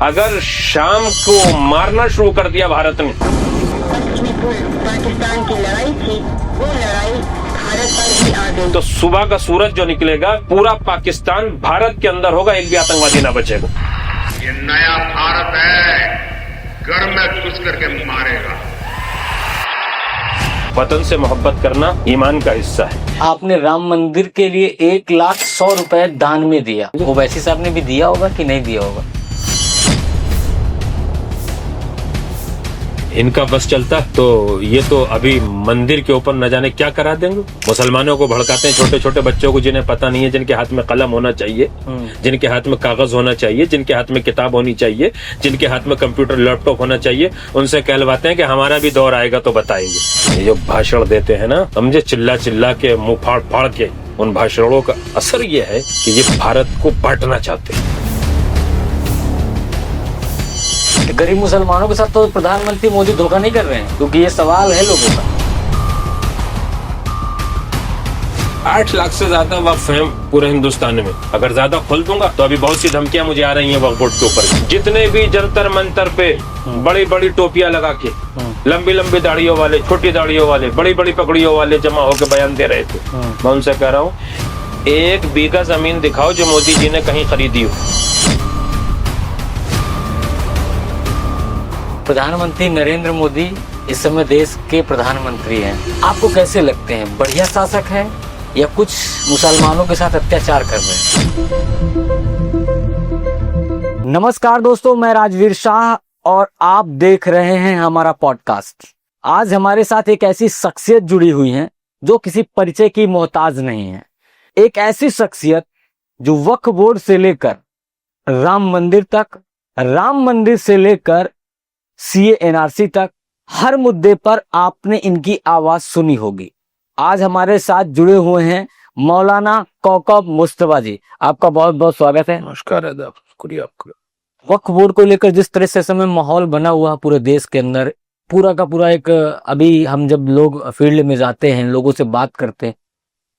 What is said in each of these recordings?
अगर शाम को मारना शुरू कर दिया भारत ने, पाकिस्तान की लड़ाई थी, वो लड़ाई भारत पर ही आ गई। तो सुबह का सूरज जो निकलेगा पूरा पाकिस्तान भारत के अंदर होगा, एक भी आतंकवादी ना बचेगा। ये नया भारत है, गढ़ में घुस करके मारेगा। वतन से मोहब्बत करना ईमान का हिस्सा है। आपने राम मंदिर के लिए 1,100,000 रुपए दान में दिया, ओवैसी साहब ने भी दिया होगा कि नहीं दिया होगा? इनका बस चलता तो ये तो अभी मंदिर के ऊपर न जाने क्या करा देंगे। मुसलमानों को भड़काते हैं, छोटे छोटे बच्चों को जिन्हें पता नहीं है, जिनके हाथ में कलम होना चाहिए, जिनके हाथ में कागज होना चाहिए, जिनके हाथ में किताब होनी चाहिए, जिनके हाथ में कंप्यूटर लैपटॉप होना चाहिए, उनसे कहलवाते हैं कि हमारा भी दौर आएगा तो बताएंगे। ये जो भाषण देते हैं ना, समझे, चिल्ला चिल्ला के, मुंह फाड़ फाड़ के, उन भाषणों का असर ये है कि ये भारत को बांटना चाहते हैं। गरीब मुसलमानों के साथ तो प्रधानमंत्री मोदी धोखा नहीं कर रहे हैं, क्योंकि ये सवाल है लोगों का। 8 लाख से ज्यादा वक्फ हैं पूरे हिंदुस्तान में। अगर ज्यादा खोल दूंगा तो अभी बहुत सी धमकियां मुझे आ रही हैं वक्फ बोर्ड के ऊपर। जितने भी जंतर मंतर पे बड़ी बड़ी टोपियां लगा के, लंबी लंबी दाढ़ियों वाले, छोटी दाढ़ियों वाले, बड़ी बड़ी पगड़ियों वाले जमा होकर बयान दे रहे थे, मैं उनसे कह रहा हूँ 1 बीघा जमीन दिखाओ जो मोदी जी ने कहीं खरीदी हो। प्रधानमंत्री नरेंद्र मोदी इस समय देश के प्रधानमंत्री हैं। आपको कैसे लगते हैं, बढ़िया शासक हैं या कुछ मुसलमानों के साथ अत्याचार कर रहे हैं? नमस्कार दोस्तों, मैं राजवीर शाह और आप देख रहे हैं हमारा पॉडकास्ट। आज हमारे साथ एक ऐसी शख्सियत जुड़ी हुई है जो किसी परिचय की मोहताज नहीं है। एक ऐसी शख्सियत जो वक्फ बोर्ड से लेकर राम मंदिर तक, राम मंदिर से लेकर सीए एनआरसी तक, हर मुद्दे पर आपने इनकी आवाज सुनी होगी। आज हमारे साथ जुड़े हुए हैं मौलाना कौकब मुस्तफा जी। आपका बहुत बहुत स्वागत है। नमस्कार, आदाब, शुक्रिया आपका। वक्फ बोर्ड को लेकर जिस तरह से समय माहौल बना हुआ पूरे देश के अंदर, पूरा का पूरा एक, अभी हम जब लोग फील्ड में जाते हैं, लोगों से बात करते हैं,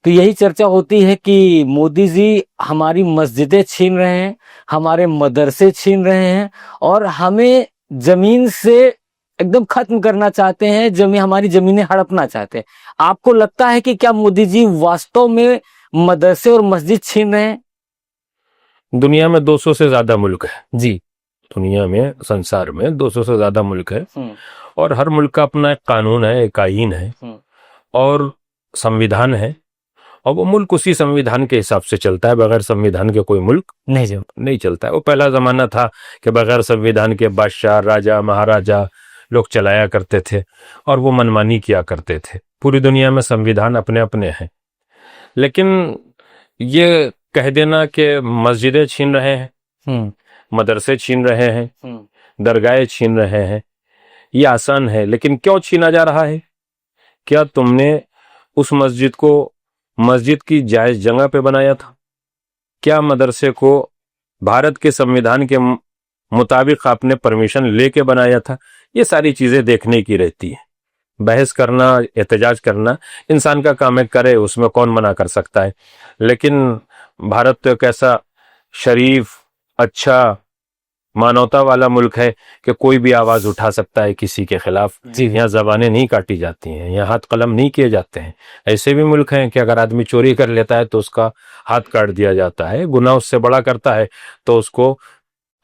तो यही चर्चा होती है कि मोदी जी हमारी मस्जिदें छीन रहे हैं, हमारे मदरसे छीन रहे हैं और हमें जमीन से एकदम खत्म करना चाहते हैं, हमारी जमीनें हड़पना चाहते हैं। आपको लगता है कि क्या मोदी जी वास्तव में मदरसे और मस्जिद छीन रहे हैं? दुनिया में 200 से ज्यादा मुल्क है जी। दुनिया में, संसार में 200 से ज्यादा मुल्क है और हर मुल्क का अपना एक कानून है, एक आईन है और संविधान है, और वो मुल्क उसी संविधान के हिसाब से चलता है। बगैर संविधान के कोई मुल्क नहीं चलता है। वो पहला जमाना था कि बगैर संविधान के बादशाह, राजा, महाराजा लोग चलाया करते थे और वो मनमानी किया करते थे। पूरी दुनिया में संविधान अपने अपने हैं, लेकिन ये कह देना कि मस्जिदें छीन रहे हैं, मदरसे छीन रहे हैं, दरगाहें छीन रहे हैं, ये आसान है। लेकिन क्यों छीना जा रहा है? क्या तुमने उस मस्जिद को मस्जिद की जायज जगह पे बनाया था? क्या मदरसे को भारत के संविधान के मुताबिक आपने परमिशन लेके बनाया था? ये सारी चीजें देखने की रहती है। बहस करना, एहतजाज करना इंसान का काम है, करे, उसमें कौन मना कर सकता है। लेकिन भारत तो एक ऐसा शरीफ, अच्छा, मानवता वाला मुल्क है कि कोई भी आवाज उठा सकता है किसी के खिलाफ। यहाँ जबानें नहीं काटी जाती हैं, यहाँ हाथ कलम नहीं किए जाते हैं। ऐसे भी मुल्क हैं कि अगर आदमी चोरी कर लेता है तो उसका हाथ काट दिया जाता है, गुनाह उससे बड़ा करता है तो उसको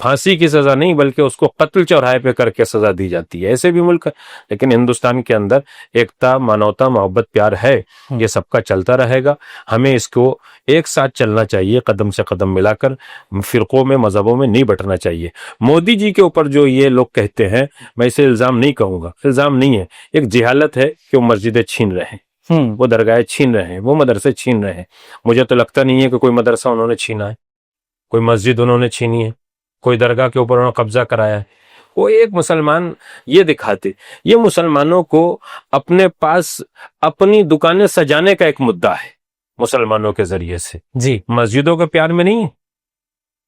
फांसी की सजा नहीं बल्कि उसको कत्ल चौराहे पे करके सजा दी जाती है। ऐसे भी मुल्क है। लेकिन हिंदुस्तान के अंदर एकता, मानवता, मोहब्बत, प्यार है, ये सबका चलता रहेगा। हमें इसको एक साथ चलना चाहिए, कदम से कदम मिलाकर, फिरकों में, मजहबों में नहीं बंटना चाहिए। मोदी जी के ऊपर जो ये लोग कहते हैं, मैं इसे इल्जाम नहीं कहूंगा, इल्जाम नहीं है, एक जिहालत है कि वो मस्जिदें छीन रहे हैं, वो दरगाहें छीन रहे हैं, वो मदरसे छीन रहे हैं। मुझे तो लगता नहीं है कि कोई मदरसा उन्होंने छीना है, कोई मस्जिद उन्होंने छीनी है, कोई दरगाह के ऊपर उन्होंने कब्जा कराया है। वो एक मुसलमान ये दिखाते, ये मुसलमानों को अपने पास अपनी दुकानें सजाने का एक मुद्दा है मुसलमानों के जरिए से जी, मस्जिदों के प्यार में नहीं।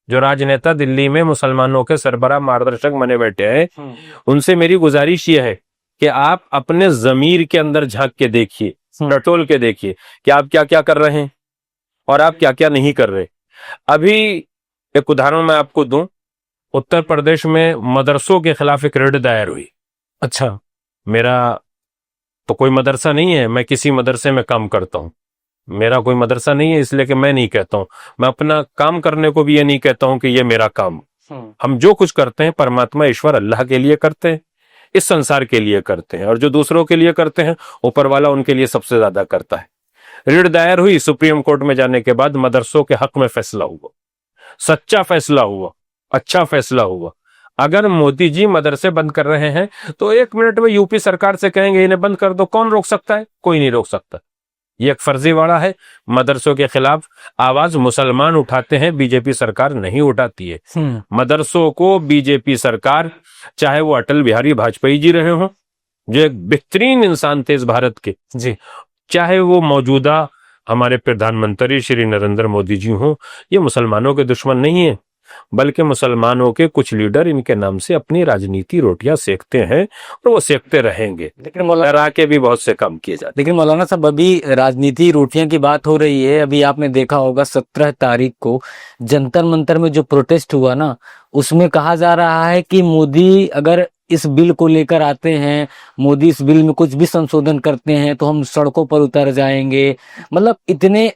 जो राजनेता दिल्ली में मुसलमानों के सरबराह मार्गदर्शक बने बैठे हैं, उनसे मेरी गुजारिश ये है कि आप अपने जमीर के अंदर झांक के देखिए, टटोल के देखिए कि आप क्या क्या कर रहे हैं और आप क्या क्या नहीं कर रहे। अभी एक उदाहरण मैं आपको दूं, उत्तर प्रदेश में मदरसों के खिलाफ एक रिट दायर हुई। अच्छा। मेरा तो कोई मदरसा नहीं है, मैं किसी मदरसे में काम करता हूँ, मेरा कोई मदरसा नहीं है, इसलिए कि मैं नहीं कहता हूँ, मैं अपना काम करने को भी ये नहीं कहता हूँ कि ये मेरा काम। हम जो कुछ करते हैं परमात्मा ईश्वर अल्लाह के लिए करते हैं, इस संसार के लिए करते हैं, और जो दूसरों के लिए करते हैं ऊपर वाला उनके लिए सबसे ज्यादा करता है। रिट दायर हुई, सुप्रीम कोर्ट में जाने के बाद मदरसों के हक में फैसला हुआ, सच्चा फैसला हुआ, अच्छा फैसला हुआ। अगर मोदी जी मदरसे बंद कर रहे हैं तो 1 मिनट में यूपी सरकार से कहेंगे इन्हें बंद कर दो, कौन रोक सकता है? कोई नहीं रोक सकता। ये एक फर्जीवाड़ा है। मदरसों के खिलाफ आवाज मुसलमान उठाते हैं, बीजेपी सरकार नहीं उठाती है। मदरसों को बीजेपी सरकार, चाहे वो अटल बिहारी वाजपेयी जी रहे हों जो एक बेहतरीन इंसान थे इस भारत के जी, चाहे वो मौजूदा हमारे प्रधानमंत्री श्री नरेंद्र मोदी जी हों, ये मुसलमानों के दुश्मन नहीं है, बल्कि मुसलमानों के कुछ लीडर इनके नाम से अपनी राजनीति रोटियां सेकते हैं और वो सेकते रहेंगे। लेकिन मौलाना डरा के भी बहुत से काम किए जाते। लेकिन मौलाना साहब, अभी राजनीति रोटियां की बात हो रही है। अभी आपने देखा होगा 17 तारीख को जंतर मंतर में जो प्रोटेस्ट हुआ ना, उसमें कहा जा रहा है कि मोदी अगर इस बिल को लेकर आते हैं, मोदी इस बिल में कुछ भी संशोधन करते हैं तो हम सड़कों पर उतर जाएंगे। मतलब इतने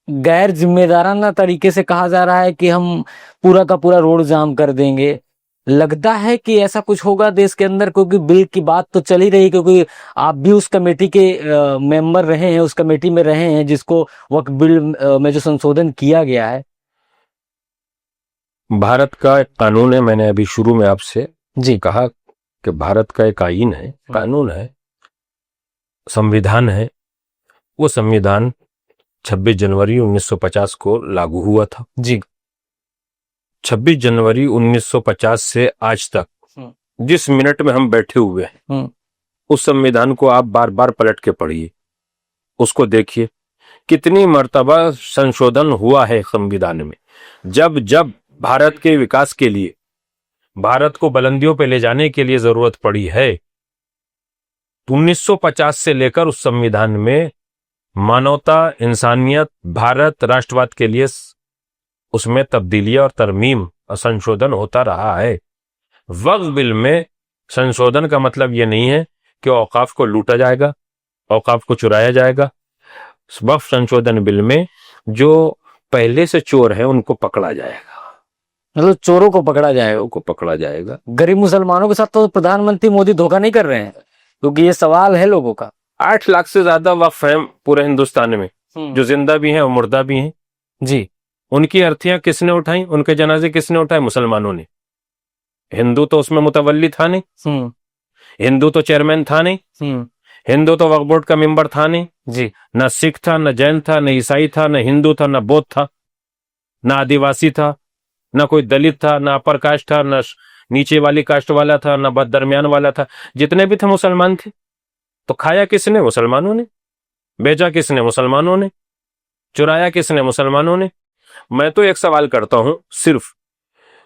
गैर जिम्मेदाराना तरीके से कहा जा रहा है कि हम पूरा का पूरा रोड जाम कर देंगे। लगता है कि ऐसा कुछ होगा देश के अंदर, क्योंकि बिल की बात तो चल ही रही, क्योंकि आप भी उस कमेटी के मेंबर रहे हैं, उस कमेटी में रहे हैं जिसको वक्फ बिल में जो संशोधन किया गया है। भारत का एक कानून है, मैंने अभी शुरू में आपसे जी कहा कि भारत का एक आईन है, कानून है, संविधान है। वो संविधान 26 जनवरी 1950 को लागू हुआ था जी। 26 जनवरी 1950 से आज तक जिस मिनट में हम बैठे हुए हैं, उस संविधान को आप बार बार पलट के पढ़िए, उसको देखिए कितनी मर्तबा संशोधन हुआ है संविधान में। जब जब भारत के विकास के लिए, भारत को बुलंदियों पे ले जाने के लिए जरूरत पड़ी है, 1950 से लेकर उस संविधान में मानवता, इंसानियत, भारत, राष्ट्रवाद के लिए उसमें तब्दीलियां और तरमीम और संशोधन होता रहा है। वक्फ बिल में संशोधन का मतलब यह नहीं है कि औकाफ को लूटा जाएगा, औकाफ को चुराया जाएगा। वक्फ संशोधन बिल में जो पहले से चोर है उनको पकड़ा जाएगा, मतलब चोरों को पकड़ा जाएगा, को पकड़ा जाएगा। गरीब मुसलमानों के साथ तो प्रधानमंत्री मोदी धोखा नहीं कर रहे हैं, क्योंकि ये सवाल है लोगों का। 8 लाख से ज्यादा वक्फ है पूरे हिंदुस्तान में, जो जिंदा भी हैं और मुर्दा भी हैं जी। उनकी अर्थियां किसने उठाई, उनके जनाजे किसने उठाए? मुसलमानों ने। हिंदू तो उसमें मुतवल्ली था नहीं, हिंदू तो चेयरमैन था नहीं, हिंदू तो वक्फ बोर्ड का मेंबर था नहीं जी। न सिख था, न जैन था, न ईसाई था, न हिंदू था, न बौद्ध था, न आदिवासी था, न कोई दलित था, न अपर कास्ट था, न नीचे वाली कास्ट वाला था, न दरमियान वाला था। जितने भी थे मुसलमान थे। तो खाया किसने? मुसलमानों ने। बेचा किसने? मुसलमानों ने। चुराया किसने? मुसलमानों ने। मैं तो एक सवाल करता हूं, सिर्फ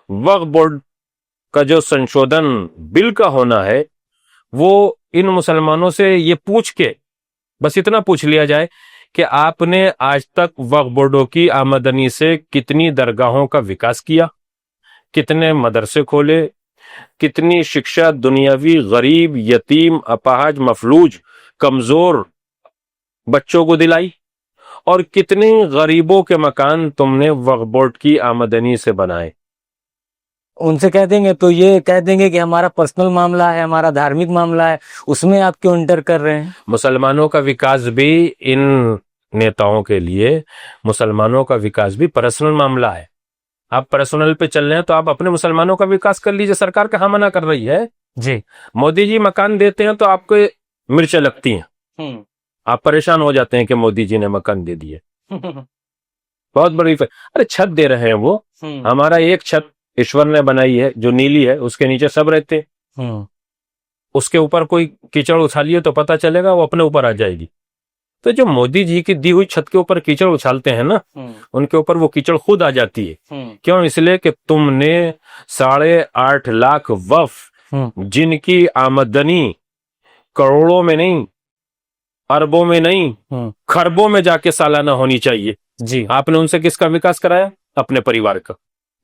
वक्फ बोर्ड का जो संशोधन बिल का होना है, वो इन मुसलमानों से ये पूछ के, बस इतना पूछ लिया जाए कि आपने आज तक वक्फ बोर्डों की आमदनी से कितनी दरगाहों का विकास किया, कितने मदरसे खोले, कितनी शिक्षा दुनियावी गरीब, यतीम, अपाहज, मफलूज, कमजोर बच्चों को दिलाई, और कितने गरीबों के मकान तुमने वक्फ बोर्ड की आमदनी से बनाए। उनसे कह देंगे तो ये कह देंगे कि हमारा पर्सनल मामला है, हमारा धार्मिक मामला है, उसमें आप क्यों इंटर कर रहे हैं? मुसलमानों का विकास भी इन नेताओं के लिए, मुसलमानों का विकास भी पर्सनल मामला है। आप पर्सनल पे चल रहे हैं तो आप अपने मुसलमानों का विकास कर लीजिए। सरकार कहाँ मना कर रही है जी। मोदी जी मकान देते हैं तो आपको मिर्चें लगती हैं, आप परेशान हो जाते हैं कि मोदी जी ने मकान दे दिए। बहुत बड़ी अरे छत दे रहे हैं वो। हमारा एक छत ईश्वर ने बनाई है जो नीली है, उसके नीचे सब रहते हैं। उसके ऊपर कोई कीचड़ उछालिए तो पता चलेगा, वो अपने ऊपर आ जाएगी। तो जो मोदी जी की दी हुई छत के ऊपर कीचड़ उछालते हैं ना, उनके ऊपर वो कीचड़ खुद आ जाती है। क्यों? इसलिए कि तुमने 8.5 लाख वक्फ, जिनकी आमदनी करोड़ों में नहीं, अरबों में नहीं, खरबों में जाके सालाना होनी चाहिए जी, आपने उनसे किसका विकास कराया? अपने परिवार का।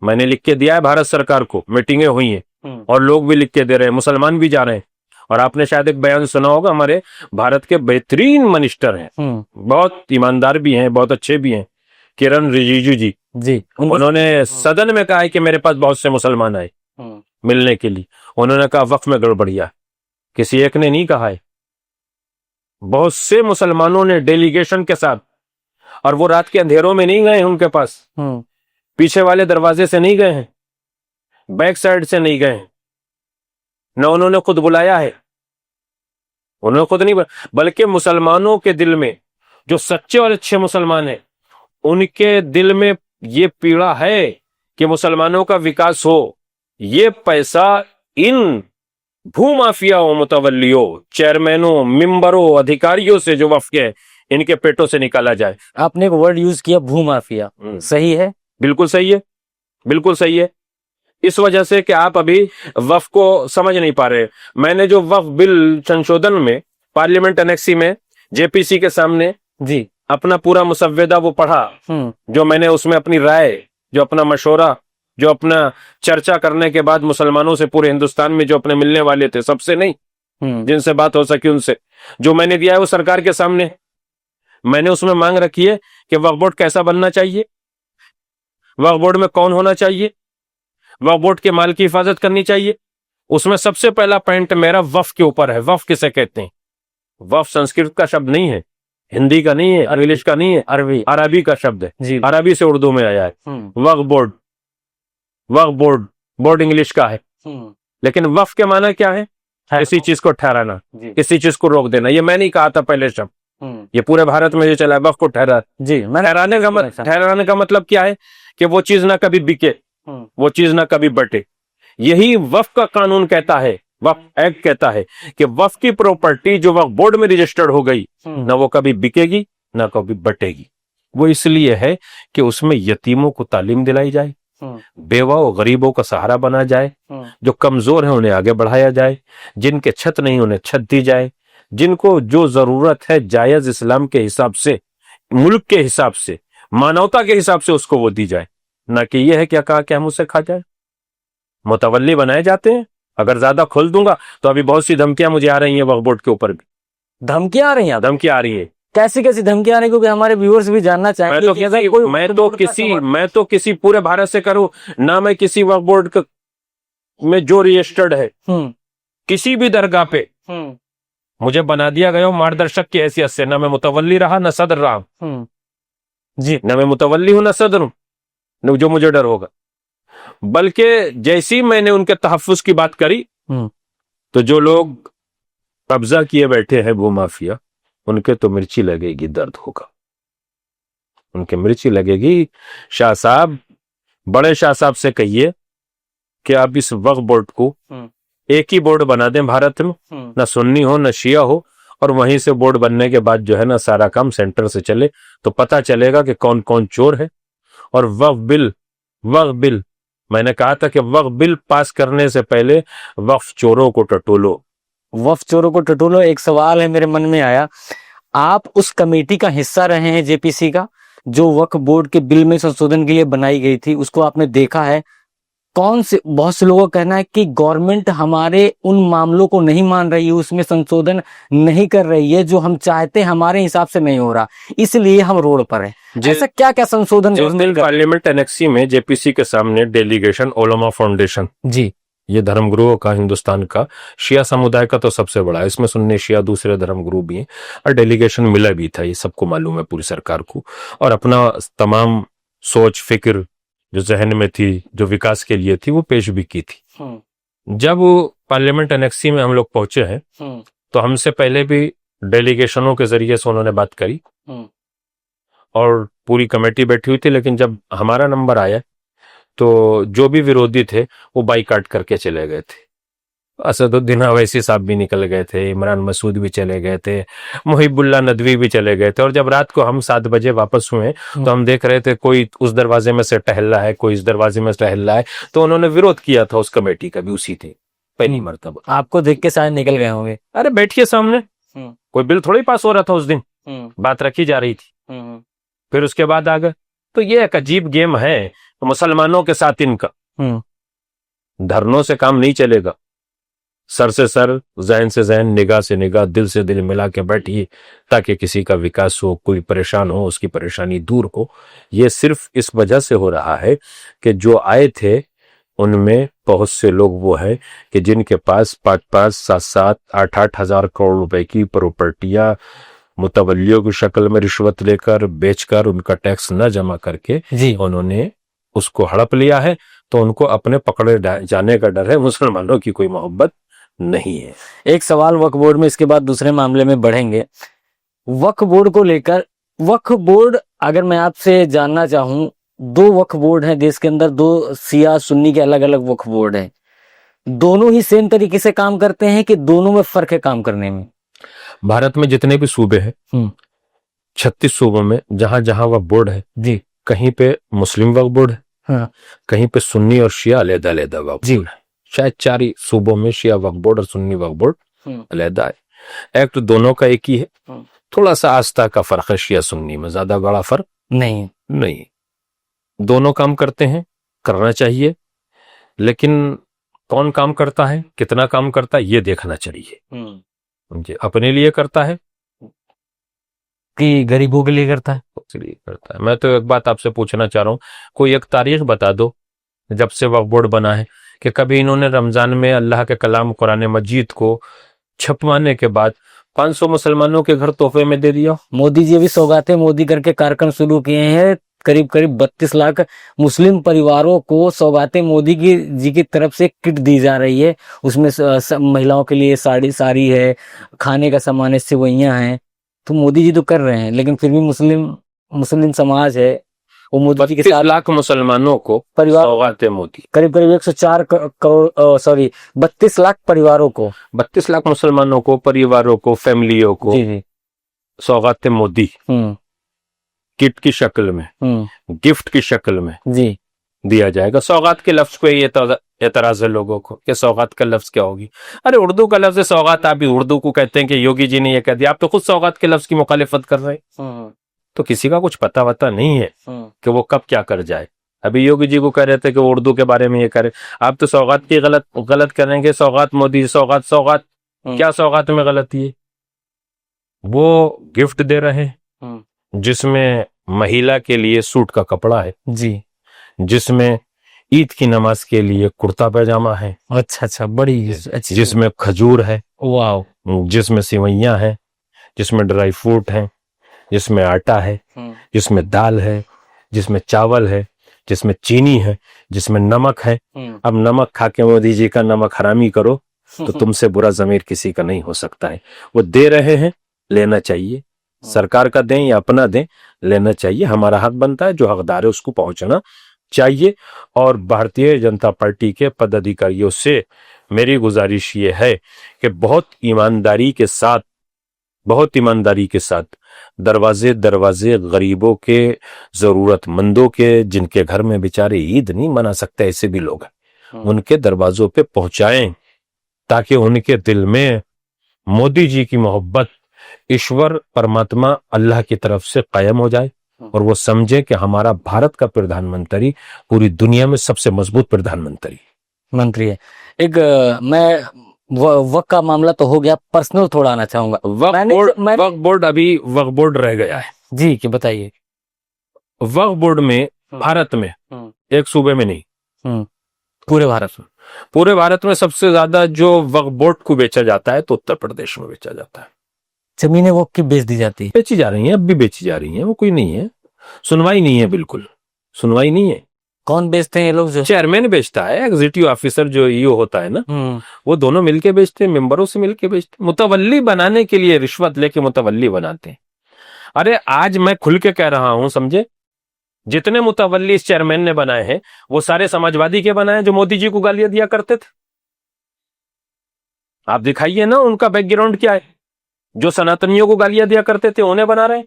मैंने लिख के दिया है भारत सरकार को, मीटिंगें हुई हैं और लोग भी लिख के दे रहे हैं, मुसलमान भी जा रहे हैं। और आपने शायद एक बयान सुना होगा, हमारे भारत के बेहतरीन मिनिस्टर हैं, बहुत ईमानदार भी हैं, बहुत अच्छे भी हैं, किरण रिजिजू जी, उन्होंने सदन में कहा है कि मेरे पास बहुत से मुसलमान आए मिलने के लिए। उन्होंने कहा वक्फ में गड़बड़िया, किसी एक ने नहीं कहा है, बहुत से मुसलमानों ने डेलीगेशन के साथ, और वो रात के अंधेरों में नहीं गए हैं उनके पास, पीछे वाले दरवाजे से नहीं गए हैं, बैक साइड से नहीं गए हैं, न उन्होंने खुद बुलाया है, उन्होंने खुद नहीं, बल्कि मुसलमानों के दिल में, जो सच्चे और अच्छे मुसलमान हैं, उनके दिल में ये पीड़ा है कि मुसलमानों का विकास हो। ये पैसा इन भूमाफियाओं, मुतवल्लियों, चेयरमैनों, मिंबरों, अधिकारियों से जो वक्फ है, इनके पेटों से निकाला जाए। आपने एक वर्ड यूज किया, भूमाफिया, सही है? बिल्कुल सही है, बिल्कुल सही है। इस वजह से कि आप अभी वक्फ को समझ नहीं पा रहे। मैंने जो वक्फ बिल संशोधन में पार्लियामेंट एनेक्सी में जेपीसी के सामने जी अपना पूरा मुसव्वेदा वो पढ़ा, जो मैंने उसमें अपनी राय, जो अपना मशवरा, जो अपना चर्चा करने के बाद मुसलमानों से पूरे हिंदुस्तान में जो अपने मिलने वाले थे, सबसे नहीं, जिनसे बात हो सकी उनसे, जो मैंने दिया है वो सरकार के सामने। मैंने उसमें मांग रखी है कि वक्फ बोर्ड कैसा बनना चाहिए, वक्फ बोर्ड में कौन होना चाहिए, वक्फ बोर्ड के माल की हिफाजत करनी चाहिए। उसमें सबसे पहला पॉइंट मेरा वक्फ के ऊपर है। वक्फ किसे कहते हैं? वक्फ संस्कृत का शब्द नहीं है, हिंदी का नहीं है, इंग्लिश का नहीं है, अरबी का शब्द है, अरबी से उर्दू में आया है। वक्फ बोर्ड, वक्फ बोर्ड, बोर्ड इंग्लिश का है, लेकिन वक्फ के माना क्या है? किसी चीज को ठहराना, किसी चीज को रोक देना। ये मैं नहीं कहा था पहले शब्द, ये पूरे भारत में जो चला है, वक्फ को ठहराने का मतलब क्या है? कि वो चीज ना कभी बिके, वो चीज ना कभी बटे। यही वक्फ का कानून कहता है, वक्फ एक्ट कहता है कि वक्फ की प्रॉपर्टी जो वक्फ बोर्ड में रजिस्टर्ड हो गई, ना वो कभी बिकेगी ना कभी बटेगी। वो इसलिए है कि उसमें यतीमों को तालीम दिलाई जाए, बेवा और गरीबों का सहारा बना जाए, जो कमजोर है उन्हें आगे बढ़ाया जाए, जिनके छत नहीं उन्हें छत दी जाए, जिनको जो जरूरत है जायज इस्लाम के हिसाब से, मुल्क के हिसाब से, मानवता के हिसाब से उसको वो दी जाए। ना कि यह है क्या कहा कि हम उसे खा जाए। मुतवल्ली बनाए जाते हैं। अगर ज्यादा खोल दूंगा तो अभी बहुत सी धमकियां मुझे आ रही हैं, वक्फ बोर्ड के ऊपर भी धमकियां आ रही हैं। धमकियां आ रही है। कैसी कैसी धमकियां आ रही? क्योंकि हमारे व्यूअर्स भी जानना चाहेंगे। मैं तो किसी पूरे भारत से करूं ना, मैं किसी वक्फ बोर्ड में जो रजिस्टर्ड है किसी भी दरगाह पे मुझे बना दिया गया मार्गदर्शक की हैसियत से, ना मैं मुतवल्ली रहा ना सदर रहा जी, ना मैं मुतवल्ली हूं ना सदर हूं, न जो मुझे डर होगा। बल्कि जैसी मैंने उनके तहफ्फुज की बात करी तो जो लोग कब्जा किए बैठे हैं वो माफिया, उनके तो मिर्ची लगेगी, दर्द होगा, उनके मिर्ची लगेगी। शाह साहब, बड़े शाह साहब से कहिए कि आप इस वक्फ बोर्ड को एक ही बोर्ड बना दें भारत में, ना सुन्नी हो ना शिया हो, और वहीं से बोर्ड बनने के बाद जो है ना सारा काम सेंटर से चले, तो पता चलेगा कि कौन कौन चोर है। और वक्फ बिल मैंने कहा था कि वक्फ बिल पास करने से पहले वक्फ चोरों को टटोलो। वक्फ चोरों को टटोलो। एक सवाल है मेरे मन में आया, आप उस कमेटी का हिस्सा रहे हैं जेपीसी का, जो वक्फ बोर्ड के बिल में संशोधन के लिए बनाई गई थी, उसको आपने देखा है? कौन से, बहुत से लोगों का कहना है कि गवर्नमेंट हमारे उन मामलों को नहीं मान रही है, उसमें संशोधन नहीं कर रही है, जो हम चाहते हैं हमारे हिसाब से नहीं हो रहा, इसलिए हम रोड पर हैं। ऐसा क्या क्या संशोधन? जिस दिन पार्लियामेंट एनेक्सी में जेपीसी के सामने डेलीगेशन ओलमा फाउंडेशन जी, ये धर्मगुरुओं का, हिंदुस्तान का शिया समुदाय का तो सबसे बड़ा है, इसमें सुन्नी शिया दूसरे धर्मगुरु भी हैं, और डेलीगेशन मिला भी था, ये सबको मालूम है पूरी सरकार को, और अपना तमाम सोच फिक्र जो जहन में थी, जो विकास के लिए थी, वो पेश भी की थी। जब पार्लियामेंट एनेक्सी में हम लोग पहुंचे हैं तो हमसे पहले भी डेलीगेशनों के जरिए से उन्होंने बात करी और पूरी कमेटी बैठी हुई थी, लेकिन जब हमारा नंबर आया तो जो भी विरोधी थे वो बाइकाट करके चले गए थे। असदुद्दीन अवैसी साहब भी निकल गए थे, इमरान मसूद भी चले गए थे, मुहिबुल्लाह नदवी भी चले गए थे। और जब रात को हम 7 बजे वापस हुए तो हम देख रहे थे कोई उस दरवाजे में से टहल रहा है, कोई इस दरवाजे में से टहल रहा है, तो उन्होंने विरोध किया था उस कमेटी का भी, उसी थे पहली मर्तबा। आपको देख के शायद निकल गए होंगे। अरे बैठिए सामने, कोई बिल थोड़ी पास हो रहा था उस दिन, बात रखी जा रही थी, फिर उसके बाद आ गए। तो ये एक अजीब गेम है, तो मुसलमानों के साथ इनका धरनों से काम नहीं चलेगा। सर से सर, जहन से जहन, निगाह से निगाह, दिल से दिल मिला के बैठिए ताकि किसी का विकास हो, कोई परेशान हो, उसकी परेशानी दूर हो। ये सिर्फ इस वजह से हो रहा है कि जो आए थे उनमें बहुत से लोग वो है कि जिनके पास 5-5, 7-7, 8-8 हजार करोड़ रुपए की प्रॉपर्टियां मुतवल्लियों की शक्ल में रिश्वत लेकर बेचकर उनका टैक्स न जमा करके जी उन्होंने उसको हड़प लिया है, तो उनको अपने पकड़े जाने का डर है। मुसलमानों की कोई मोहब्बत नहीं है। एक सवाल वक्फ बोर्ड में, इसके बाद दूसरे मामले में बढ़ेंगे। वक्फ बोर्ड को लेकर, वक्फ बोर्ड अगर मैं आपसे जानना चाहूं, 2 वक्फ बोर्ड हैं देश के अंदर, 2 शिया सुन्नी के अलग अलग वक्फ बोर्ड हैं। दोनों ही सेम तरीके से काम करते हैं कि दोनों में फर्क है काम करने में? भारत में जितने भी सूबे हैं 36 सूबों में जहां जहां वक्फ बोर्ड है जी, कहीं पे मुस्लिम वक्फ बोर्ड है, हाँ कहीं पे सुन्नी और शिया अलग-अलग वक्फ जी, बोर्ड है। शायद 4 ही सूबों में शिया वक्फ बोर्ड और सुन्नी वक्फ बोर्ड अलग है। एक्ट दोनों का एक ही है, थोड़ा सा आस्था का फर्क है शिया सुन्नी में, ज्यादा बड़ा फर्क नहीं। दोनों काम करते हैं, करना चाहिए, लेकिन कौन काम करता है, कितना काम करता है, ये देखना चाहिए। जी, अपने लिए करता है कि गरीबों के लिए करता है? इसलिए करता है। मैं तो एक बात आपसे पूछना चाह रहा हूँ, कोई एक तारीख बता दो जब से वक्फ बोर्ड बना है कि कभी इन्होंने रमजान में अल्लाह के कलाम कुरान मजीद को छपवाने के बाद 500 मुसलमानों के घर तोहफे में दे दिया। मोदी जी अभी सौगातें मोदी करके कार्यक्रम शुरू किए हैं। करीब 32 लाख मुस्लिम परिवारों को सौगातें मोदी जी की तरफ से किट दी जा रही है। उसमें महिलाओं के लिए साड़ी है, खाने का सामान है, सेवइयां हैं। तो मोदी जी तो कर रहे हैं, लेकिन फिर भी मुस्लिम समाज है वो मोदी जी के 32 साथ लाख मुसलमानों को परिवार, सौगातें मोदी, करीब 104 करोड़, सॉरी 32 लाख परिवारों को, 32 लाख मुसलमानों को, परिवारों को, फैमिलियों को जी सौगातें मोदी किट की शक्ल में, गिफ्ट की शक्ल में जी दिया जाएगा। सौगात के लफ्ज को ये एतराज है लोगों को कि सौगात का लफ्ज क्या होगी। अरे उर्दू का लफ्ज है सौगात, आप भी उर्दू को कहते हैं कि योगी जी ने ये कह दिया, आप तो खुद सौगात के लफ्ज की मुखालिफत कर रहे हैं। तो किसी का कुछ पता वता नहीं है कि वो कब क्या कर जाए। अभी योगी जी को कह रहे थे कि वो उर्दू के बारे में ये करे, आप तो सौगात की गलत करेंगे। सौगात मोदी, सौगात क्या सौगात में गलती है? वो गिफ्ट दे रहे हैं जिसमें महिला के लिए सूट का कपड़ा है जी, जिसमें ईद की नमाज के लिए कुर्ता पैजामा है, अच्छा, बड़ी अच्छी, जिसमें खजूर है, वाह, जिसमें सिवैयां है, जिसमें ड्राई फ्रूट है, जिसमें आटा है, जिसमें दाल है, जिसमें चावल है, जिसमें चीनी है, जिसमें नमक है। अब नमक खा के मोदी जी का नमक हरामी करो तो तुमसे बुरा ज़मीर किसी का नहीं हो सकता है। वो दे रहे हैं, लेना चाहिए, सरकार का दें या अपना दें, लेना चाहिए। हमारा हक बनता है, जो हकदार है उसको पहुंचना चाहिए। और भारतीय जनता पार्टी के पदाधिकारियों से मेरी गुजारिश ये है कि बहुत ईमानदारी के साथ दरवाजे गरीबों के, जरूरतमंदों के, जिनके घर में बेचारे ईद नहीं मना सकते ऐसे भी लोग हैं, उनके दरवाजों पे पहुंचाएं ताकि उनके दिल में मोदी जी की मोहब्बत ईश्वर परमात्मा अल्लाह की तरफ से कायम हो जाए और वो समझे कि हमारा भारत का प्रधानमंत्री पूरी दुनिया में सबसे मजबूत प्रधानमंत्री है। एक मैं वक्त का मामला तो हो गया, पर्सनल थोड़ा आना चाहूंगा। वक्फ बोर्ड अभी वक्फ बोर्ड रह गया है जी, कि बताइए। वक्फ बोर्ड में भारत में एक सूबे में नहीं, पूरे भारत में सबसे ज्यादा जो वक्फ बोर्ड को बेचा जाता है तो उत्तर प्रदेश में बेचा जाता है। जमीनें वो की बेच दी जाती है, बेची जा रही हैं, अब भी बेची जा रही हैं, वो कोई नहीं है, सुनवाई नहीं है, बिल्कुल सुनवाई नहीं है। कौन बेचते हैं ये लोग? जो चेयरमैन बेचता है, एग्जीक्यूटिव ऑफिसर जो ईओ होता है ना, वो दोनों मिलके बेचते हैं, मेंबरों से मिलके बेचते हैं। मुतवल्ली बनाने के लिए रिश्वत लेके मुतवल्ली बनाते हैं। अरे आज मैं खुल के कह रहा हूं, समझे, जितने मुतवल्ली इस चेयरमैन ने बनाए हैं वो सारे समाजवादी के बनाए जो मोदी जी को गालियां दिया करते थे। आप दिखाइए ना उनका बैकग्राउंड क्या है। जो सनातनियों को गालियां दिया करते थे उन्हें बना रहे हैं।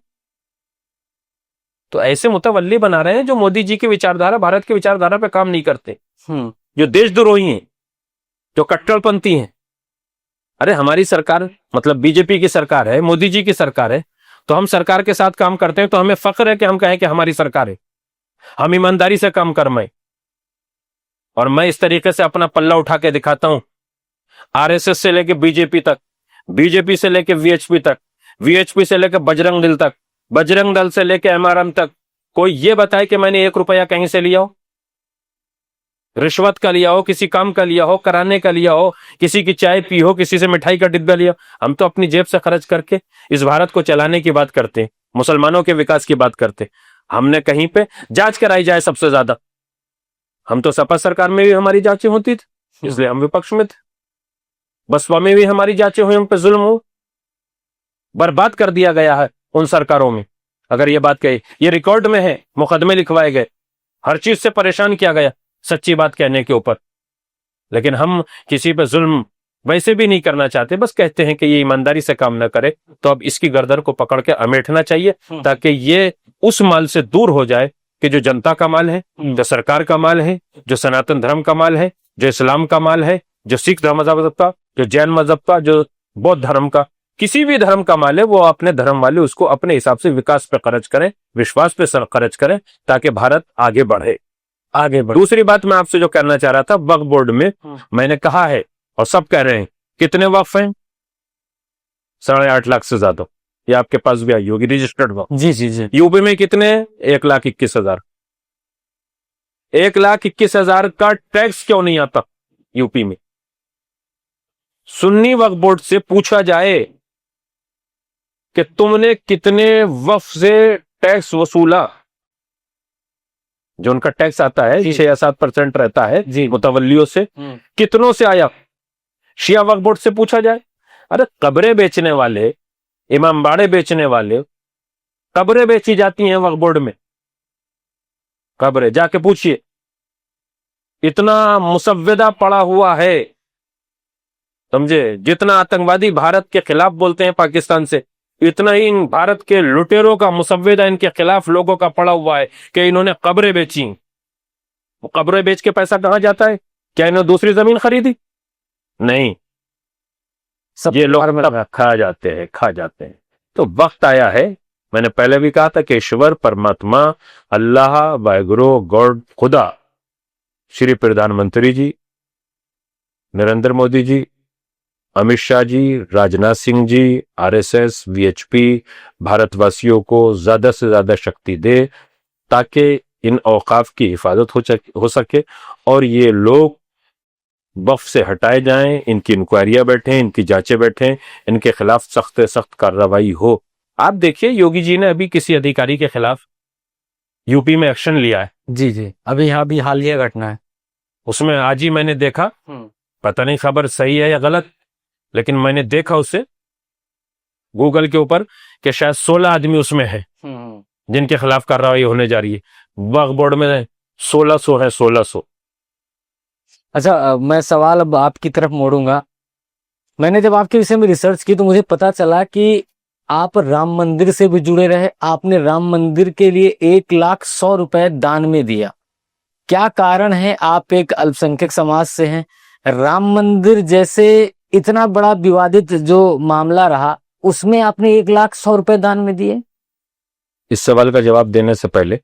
तो ऐसे मुतवल्ली बना रहे हैं जो मोदी जी की विचारधारा, भारत की विचारधारा पे काम नहीं करते, जो देशद्रोही हैं, जो कट्टरपंथी हैं। अरे हमारी सरकार, मतलब बीजेपी की सरकार है, मोदी जी की सरकार है, तो हम सरकार के साथ काम करते हैं तो हमें फख्र है कि हम कहें कि हमारी सरकार है। हम ईमानदारी से काम करवाएं। और मैं इस तरीके से अपना पल्ला उठा के दिखाता हूं, आरएसएस से लेके बीजेपी तक, बीजेपी से लेके वीएचपी तक, वीएचपी से लेके बजरंग दल तक, बजरंग दल से लेके एमआरएम तक, कोई ये बताए कि मैंने 1 रुपया कहीं से लिया हो, रिश्वत का लिया हो, किसी काम का लिया हो, कराने का लिया हो, किसी की चाय पी हो, किसी से मिठाई का डिब्बा लिया। हम तो अपनी जेब से खर्च करके इस भारत को चलाने की बात करते हैं, मुसलमानों के विकास की बात करते हैं। हमने कहीं पे जांच कराई जाए सबसे ज्यादा, हम तो सपा सरकार में भी हमारी जांचें होती थी, इसलिए हम विपक्ष में थे। बसपा में भी हमारी जांचें हुई, हम पे जुल्म हो, बर्बाद कर दिया गया है उन सरकारों में। अगर ये बात कही, ये रिकॉर्ड में है, मुकदमे लिखवाए गए, हर चीज से परेशान किया गया सच्ची बात कहने के ऊपर। लेकिन हम किसी पे जुल्म वैसे भी नहीं करना चाहते, बस कहते हैं कि ये ईमानदारी से काम ना करे तो अब इसकी गर्दन को पकड़ के अमेठना चाहिए, ताकि ये उस माल से दूर हो जाए कि जो जनता का माल है, जो सरकार का माल है, जो सनातन धर्म का माल है, जो इस्लाम का माल है, जो सिख मजहब का, जो जैन मजहब का, जो बौद्ध धर्म का, किसी भी धर्म का माल है, वो अपने धर्म वाले उसको अपने हिसाब से विकास पे खर्च करें, विश्वास पे खर्च करें, ताकि भारत आगे बढ़े। दूसरी बात मैं आपसे जो कहना चाह रहा था, वक्फ बोर्ड में मैंने कहा है और सब कह रहे हैं, कितने वक्फ हैं? 8.5 लाख से ज्यादा। ये आपके पास भी आई होगी रजिस्टर्ड वक्फ। जी जी जी। यूपी में कितने? 1,21,000। 1,21,000 का टैक्स क्यों नहीं आता यूपी में? सुन्नी वक्फ बोर्ड से पूछा जाए कि तुमने कितने वक्फ से टैक्स वसूला। जो उनका टैक्स आता है 6 या 7% रहता है मुतवल्लियों से, कितनों से आया? शिया वक्फ बोर्ड से पूछा जाए। अरे कब्रें बेचने वाले, इमामबाड़े बेचने वाले, कब्रें बेची जाती हैं वक्फ बोर्ड में, कब्रें जाके पूछिए। इतना मुसव्वदा पड़ा हुआ है, समझे? जितना आतंकवादी भारत के खिलाफ बोलते हैं पाकिस्तान से, इतना ही इन भारत के लुटेरों का मुसव्वदा इनके खिलाफ लोगों का पड़ा हुआ है कि इन्होंने कब्रें बेची। वो कब्रें बेच के पैसा कहां जाता है? क्या इन्होंने दूसरी जमीन खरीदी? नहीं, सब ये लोग खा जाते हैं। तो वक्त आया है, मैंने पहले भी कहा था कि ईश्वर परमात्मा, अल्लाह, वाहिगुरु, गॉड, खुदा, श्री प्रधानमंत्री जी नरेंद्र मोदी जी, अमित शाह जी, राजनाथ सिंह जी, आरएसएस, वीएचपी भारतवासियों को ज्यादा से ज्यादा शक्ति दे, ताकि इन औकाफ की हिफाजत हो सके और ये लोग वक्फ से हटाए जाएं, इनकी इंक्वायरियां बैठे, इनकी जांचें बैठे, इनके खिलाफ सख्त सख्त कार्रवाई हो। आप देखिए, योगी जी ने अभी किसी अधिकारी के खिलाफ यूपी में एक्शन लिया है। जी जी, अभी यहाँ भी हालिया घटना है। उसमें आज ही मैंने देखा, पता नहीं खबर सही है या गलत, लेकिन मैंने देखा उसे गूगल के ऊपर कि शायद 16 आदमी उसमें है जिनके खिलाफ कार्रवाई होने जा रही है। वक्फ बोर्ड में 1600 है, 1600। अच्छा, मैं सवाल अब आपकी तरफ मोड़ूंगा। मैंने जब आपके विषय में रिसर्च की तो मुझे पता चला कि आप राम मंदिर से भी जुड़े रहे। आपने राम मंदिर के लिए 1,100,000 रुपए दान में दिया। क्या कारण है? आप एक अल्पसंख्यक समाज से हैं, राम मंदिर जैसे इतना बड़ा विवादित जो मामला रहा, उसमें आपने 1,100,000 रुपए दान में दिए। इस सवाल का जवाब देने से पहले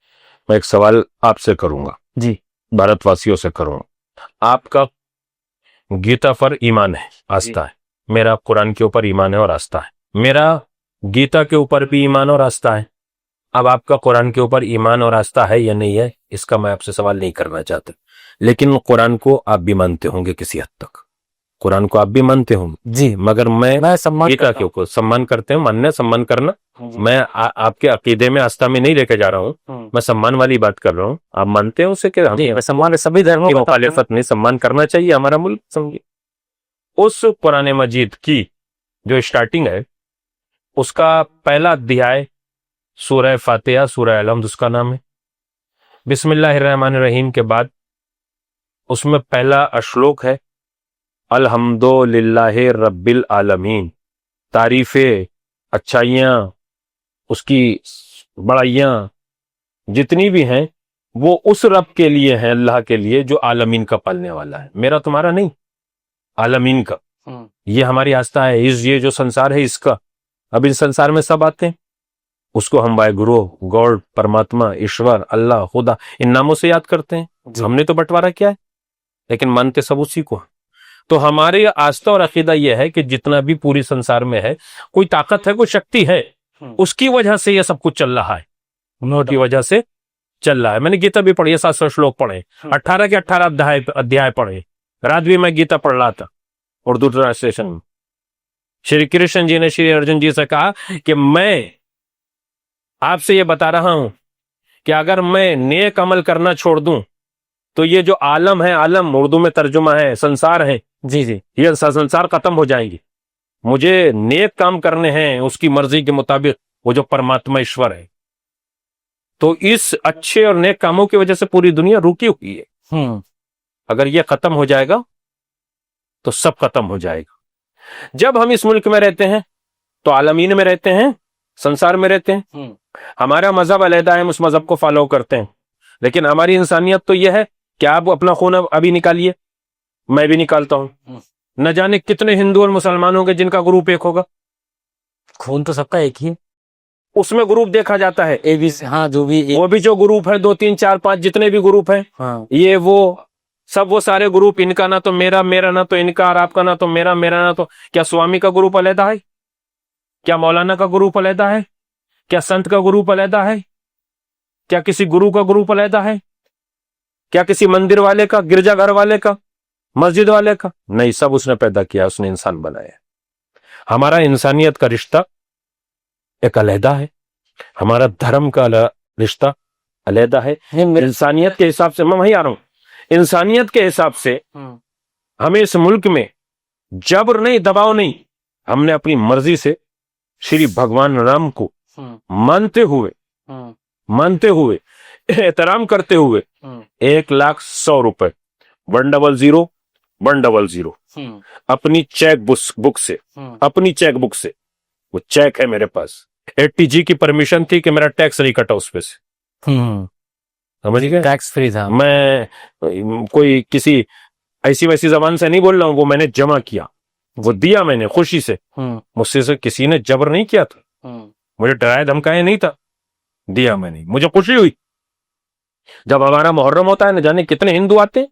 मैं एक सवाल आपसे करूंगा जी, भारतवासियों से करूंगा। आपका गीता पर ईमान है, आस्था है, मेरा कुरान के ऊपर ईमान है और आस्था है, मेरा गीता के ऊपर भी ईमान और आस्था है। अब आपका कुरान के ऊपर ईमान और आस्था है या नहीं है, इसका मैं आपसे सवाल नहीं करना चाहता, लेकिन कुरान को आप भी मानते होंगे किसी हद तक, कुरान को आप भी मानते होंगे जी, मगर मैं सम्मान गीता के ऊपर सम्मान करते हैं, मानने सम्मान करना, मैं आपके अकीदे में आस्था में नहीं लेके जा रहा हूँ, मैं सम्मान वाली बात कर रहा हूँ। आप मानते हैं उसे कि हम सम्मान सभी धर्मों की मुखालिफत नहीं, सम्मान करना चाहिए, हमारा मुल्क समझिए। उस कुरान मजीद की जो स्टार्टिंग है, उसका पहला अध्याय सूरह फातिहा, सूरह अलहम्द उसका नाम है। बिस्मिल्लाहिर्रहमानिर्रहीम के बाद उसमें पहला श्लोक है, अल्हम्दुलिल्लाहि रब्बिल आलमीन। तारीफें, अच्छाइयाँ, उसकी बड़ाइयाँ जितनी भी हैं वो उस रब के लिए हैं, अल्लाह के लिए, जो आलमीन का पालने वाला है, मेरा तुम्हारा नहीं, आलमीन का। ये हमारी आस्था है। ये जो संसार है इसका, अब इस संसार में सब आते हैं, उसको हम वाहेगुरु, गॉड, परमात्मा, ईश्वर, अल्लाह, खुदा इन नामों से याद करते हैं। हमने तो बंटवारा किया है, लेकिन मानते सब उसी को। तो हमारी आस्था और अकीदा यह है कि जितना भी पूरी संसार में है, कोई ताकत है, कोई शक्ति है, उसकी वजह से यह सब कुछ चल रहा है, उनकी वजह से चल रहा है। मैंने गीता भी पढ़ी है, 700 श्लोक पढ़े, 18 के 18 अध्याय पढ़े। रात भी मैं गीता पढ़ रहा था उर्दू ट्रांसलेशन में। श्री कृष्ण जी ने श्री अर्जुन जी से कहा कि मैं आपसे ये बता रहा हूं कि अगर मैं नेक अमल करना छोड़ दूं तो ये जो आलम है, आलम उर्दू में तर्जुमा है संसार है, जी जी, ये संसार खत्म हो जाएंगे। मुझे नेक काम करने हैं उसकी मर्जी के मुताबिक, वो जो परमात्मा ईश्वर है। तो इस अच्छे और नेक कामों की वजह से पूरी दुनिया रुकी हुई है। अगर ये खत्म हो जाएगा तो सब खत्म हो जाएगा। जब हम इस मुल्क में रहते हैं तो आलमीन में रहते हैं, संसार में रहते हैं। हमारा मजहब अलहदा है, हम उस मजहब को फॉलो करते हैं, लेकिन हमारी इंसानियत तो यह है कि आप अपना खून अभी निकालिए, मैं भी निकालता हूं। न जाने कितने हिंदू और मुसलमान होंगे जिनका ग्रुप एक होगा। खून तो सबका एक ही है, उसमें ग्रुप देखा जाता है ABC, हाँ जो भी वो भी जो ग्रुप है 2 3 4 5 जितने भी ग्रुप हैं, हाँ ये वो सब वो सारे ग्रुप, इनका ना तो मेरा, मेरा ना तो इनका, और आपका ना तो मेरा, मेरा ना तो। क्या स्वामी का ग्रुप अलहदा है? क्या मौलाना का ग्रुप अलहदा है? क्या संत का ग्रुप अलहदा है? क्या किसी गुरु का ग्रुप अलहदा है? क्या किसी मंदिर वाले का, गिरजाघर वाले का, मस्जिद वाले का? नहीं, सब उसने पैदा किया, उसने इंसान बनाया। हमारा इंसानियत का रिश्ता एक अलहदा है, हमारा धर्म का रिश्ता अलहदा है। इंसानियत के हिसाब से मैं वहीं आ रहा हूं, इंसानियत के हिसाब से हमें इस मुल्क में जबर नहीं, दबाव नहीं, हमने अपनी मर्जी से श्री भगवान राम को मानते हुए एहतराम करते हुए 1,100,000 रुपए 100,100 अपनी चेक बुक से, अपनी चेक बुक से, वो चेक है मेरे पास, 80G की परमिशन थी कि मेरा टैक्स नहीं कटा उस पे से, समझ गए? टैक्स फ्री था। मैं कोई किसी ऐसी वैसी जबान से नहीं बोल रहा हूं, वो मैंने जमा किया, वो दिया मैंने खुशी से, मुझसे से किसी ने जबर नहीं किया था, मुझे डराया धमकाया नहीं था, दिया मैंने, मुझे खुशी हुई। जब हमारा मुहर्रम होता है, न जाने कितने हिंदू आते हैं।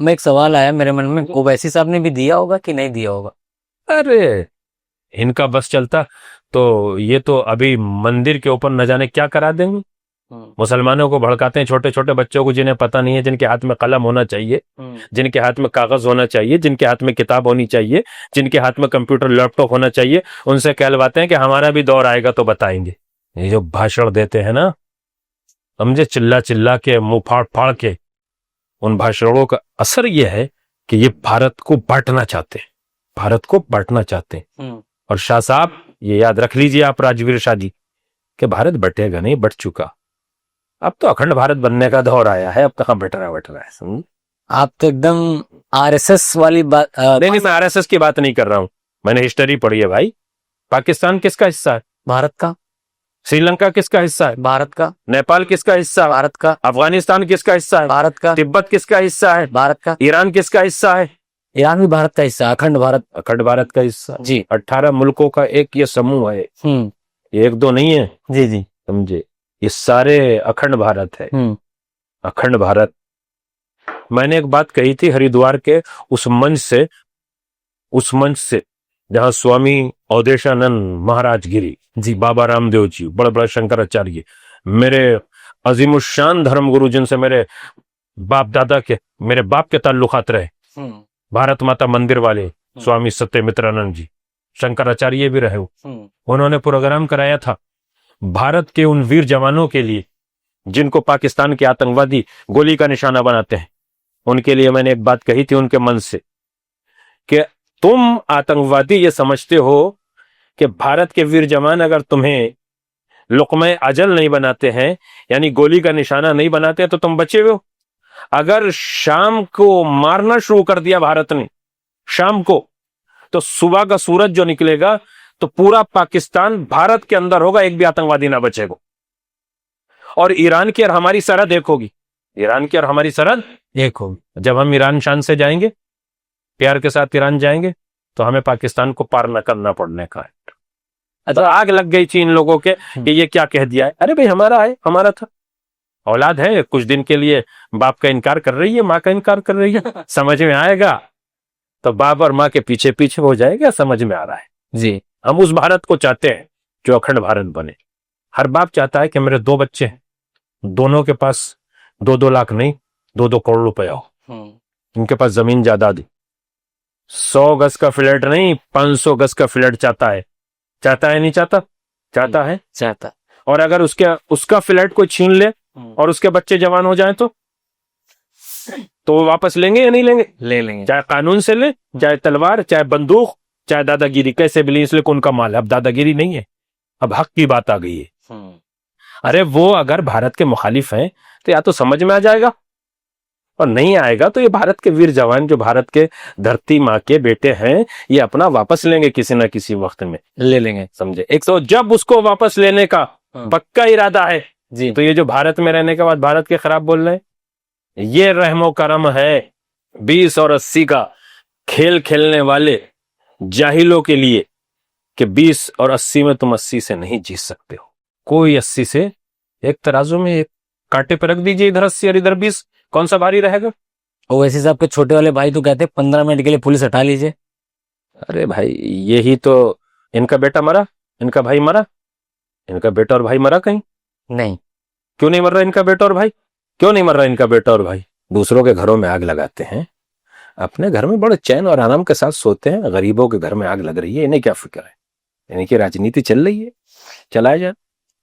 मैं एक सवाल आया मेरे मन में, ओवैसी साहब ने भी दिया होगा कि नहीं दिया होगा? अरे इनका बस चलता तो ये तो अभी मंदिर के ऊपर न जाने क्या करा देंगे। मुसलमानों को भड़काते हैं, छोटे छोटे बच्चों को जिन्हें पता नहीं है, जिनके हाथ में कलम होना चाहिए, जिनके हाथ में कागज होना चाहिए, जिनके हाथ में किताब होनी चाहिए, जिनके हाथ में कंप्यूटर लैपटॉप होना चाहिए, उनसे कहलवाते हैं कि हमारा भी दौर आएगा तो बताएंगे। ये जो भाषण देते हैं ना, समझे, चिल्ला चिल्ला के, मुंह फाड़ फाड़ के, उन भाषणों का असर यह है कि ये भारत को बांटना चाहते हैं, भारत को बांटना चाहते हैं। और शाह साहब ये याद रख लीजिए आप, राजवीर शाह जी, कि भारत बटेगा नहीं, बट चुका। अब तो अखंड भारत बनने का दौर आया है, अब कहां बट रहा है। आप तो एकदम RSS वाली बात नहीं, मैं RSS की बात नहीं कर रहा हूं, मैंने हिस्ट्री पढ़ी है भाई। पाकिस्तान किसका हिस्सा है? भारत का। श्रीलंका किसका हिस्सा है? भारत का। नेपाल किसका हिस्सा है? भारत का। अफगानिस्तान किसका हिस्सा है? भारत का। तिब्बत किसका हिस्सा है? भारत का। ईरान किसका हिस्सा है? ईरान भी भारत का हिस्सा, अखंड भारत, अखंड भारत का हिस्सा जी। 18 मुल्कों का एक ये समूह है, ये 1 2 नहीं है, जी जी, समझे, ये सारे अखंड भारत है, अखंड भारत। मैंने एक बात कही थी हरिद्वार के उस मंच से जहां स्वामी अवधेशानंद महाराज गिरी जी, बाबा रामदेव जी, बड़े बड़े शंकराचार्य, मेरे अजीमुशान धर्मगुरु, जिनसे मेरे बाप के ताल्लुकात रहे, भारत माता मंदिर वाले स्वामी सत्यमित्रानंद जी, शंकराचार्य भी रहे, उन्होंने प्रोग्राम कराया था भारत के उन वीर जवानों के लिए जिनको पाकिस्तान के आतंकवादी गोली का निशाना बनाते हैं। उनके लिए मैंने एक बात कही थी उनके मन से कि तुम आतंकवादी ये समझते हो कि भारत के वीर जवान अगर तुम्हें लुक़्मा अजल नहीं बनाते हैं, यानी गोली का निशाना नहीं बनाते, तो तुम बचे हुए हो। अगर शाम को मारना शुरू कर दिया भारत ने, शाम को, तो सुबह का सूरज जो निकलेगा तो पूरा पाकिस्तान भारत के अंदर होगा, एक भी आतंकवादी ना बचेगा। और ईरान की और हमारी सरहद एक होगी, ईरान की और हमारी सरहद एक होगी। जब हम ईरान शान से जाएंगे, प्यार के साथ ईरान जाएंगे, तो हमें पाकिस्तान को पार न करना पड़ने का है। तो आग लग गई थी इन लोगों के कि ये क्या कह दिया है। अरे भाई हमारा है, हमारा था, औलाद है, कुछ दिन के लिए बाप का इनकार कर रही है, माँ का इनकार कर रही है, समझ में आएगा तो बाप और माँ के पीछे पीछे हो जाएगा। समझ में आ रहा है जी। हम उस भारत को चाहते हैं जो अखंड भारत बने। हर बाप चाहता है कि मेरे 2 बच्चे हैं, दोनों के पास 2-2 लाख नहीं 2-2 करोड़ रुपया हो, इनके पास जमीन जायदाद 100 गज का फ्लैट नहीं 500 गज का फ्लैट चाहता है। चाहता है नहीं चाहता? चाहता है, चाहता। और अगर उसका फ्लैट कोई छीन ले और उसके बच्चे जवान हो जाएं तो वो वापस लेंगे या नहीं लेंगे? ले लेंगे, चाहे कानून से ले, चाहे तलवार, चाहे बंदूक, चाहे दादागिरी, कैसे भी ले, इसलिए उनका माल है। अब दादागिरी नहीं है, अब हक की बात आ गई है। अरे वो अगर भारत के मुखालिफ हैं तो या तो समझ में आ जाएगा, और नहीं आएगा तो ये भारत के वीर जवान जो भारत के धरती माँ के बेटे हैं ये अपना वापस लेंगे किसी ना किसी वक्त में, ले लेंगे। समझे? एक तो जब उसको वापस लेने का पक्का इरादा है जी। तो ये जो भारत में रहने के बाद भारत के खराब बोल रहे हैं, ये रहमो करम है 20 और 80 का खेल खेलने वाले जाहिलों के लिए कि 20 और 80 में तुम 80 से नहीं जीत सकते हो। कोई 80 से एक तराजू में एक कांटे पर रख दीजिए, इधर 80 और इधर 20, कौन सा भारी रहेगा? ओवैसी साहब के छोटे वाले भाई तो कहते हैं 15 मिनट के लिए पुलिस हटा लीजिए। अरे भाई यही तो, इनका बेटा मरा, इनका भाई मरा, इनका बेटा और भाई मरा कहीं नहीं? क्यों नहीं मर रहा इनका बेटा और भाई? क्यों नहीं मर रहा इनका बेटा और भाई? दूसरों के घरों में आग लगाते हैं, अपने घर में बड़े चैन और आराम के साथ सोते हैं, गरीबों के घर में आग लग रही है, इन्हें क्या फिक्र है? इन्हीं की राजनीति चल रही है, चलाया जाए।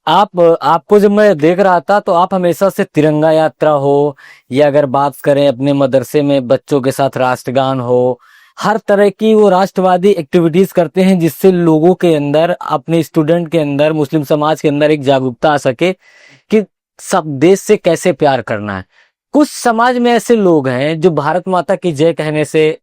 आपको जब मैं देख रहा था तो आप हमेशा से तिरंगा यात्रा हो या अगर बात करें अपने मदरसे में बच्चों के साथ राष्ट्रगान हो, हर तरह की वो राष्ट्रवादी एक्टिविटीज करते हैं जिससे लोगों के अंदर, अपने स्टूडेंट के अंदर, मुस्लिम समाज के अंदर एक जागरूकता आ सके कि सब देश से कैसे प्यार करना है। कुछ समाज में ऐसे लोग हैं जो भारत माता की जय कहने से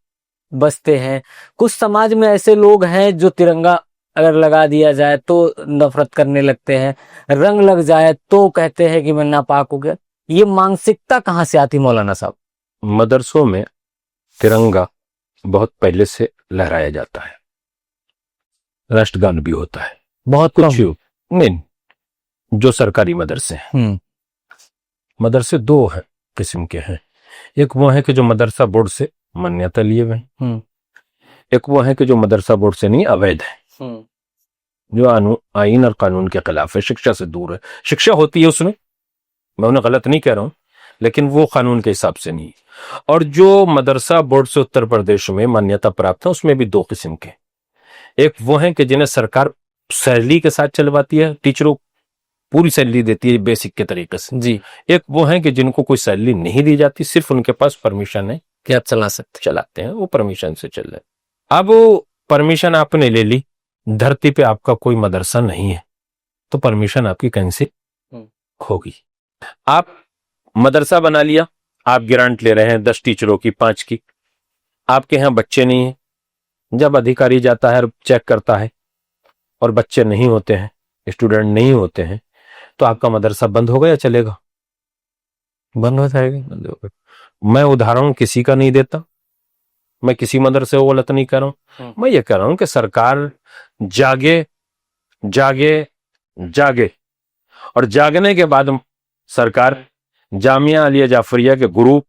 बचते हैं, कुछ समाज में ऐसे लोग हैं जो तिरंगा अगर लगा दिया जाए तो नफरत करने लगते हैं, रंग लग जाए तो कहते हैं कि मैं नापाक हो गया। ये मानसिकता कहाँ से आती मौलाना साहब? मदरसों में तिरंगा बहुत पहले से लहराया जाता है, राष्ट्रगान भी होता है, बहुत कुछ नहीं। जो सरकारी मदरसे हैं, मदरसे 2 है किस्म के हैं। एक वो है कि जो मदरसा बोर्ड से मान्यता लिए हुए हैं, एक वो है कि जो मदरसा बोर्ड से नहीं, अवैध है, जो आईन और कानून के खिलाफ है, शिक्षा से दूर है। शिक्षा होती है उसमें, मैं उन्हें गलत नहीं कह रहा हूं, लेकिन वो कानून के हिसाब से नहीं। और जो मदरसा बोर्ड से उत्तर प्रदेश में मान्यता प्राप्त है उसमें भी 2 किस्म के। एक वो है कि जिन्हें सरकार सैलरी के साथ चलवाती है, टीचरों पूरी सैलरी देती है बेसिक के तरीके से जी। एक वो है कि जिनको कोई सैलरी नहीं दी जाती, सिर्फ उनके पास परमिशन है कि आप चला सकते, चलाते हैं, वो परमिशन से चल रहे। अब वो परमिशन आपने ले ली, धरती पे आपका कोई मदरसा नहीं है तो परमिशन आपकी कहीं से होगी। आप मदरसा बना लिया, आप ग्रांट ले रहे हैं 10 टीचरों की, 5 की, आपके यहाँ बच्चे नहीं है। जब अधिकारी जाता है चेक करता है और बच्चे नहीं होते हैं, स्टूडेंट नहीं होते हैं, तो आपका मदरसा बंद होगा या चलेगा? बंद हो जाएगा। मैं उदाहरण किसी का नहीं देता, मैं किसी मदरसे को गलत नहीं कर रहा हूं, मैं ये कह रहा हूं कि सरकार जागे जागे जागे, और जागने के बाद सरकार जामिया अलिया जाफरिया के ग्रुप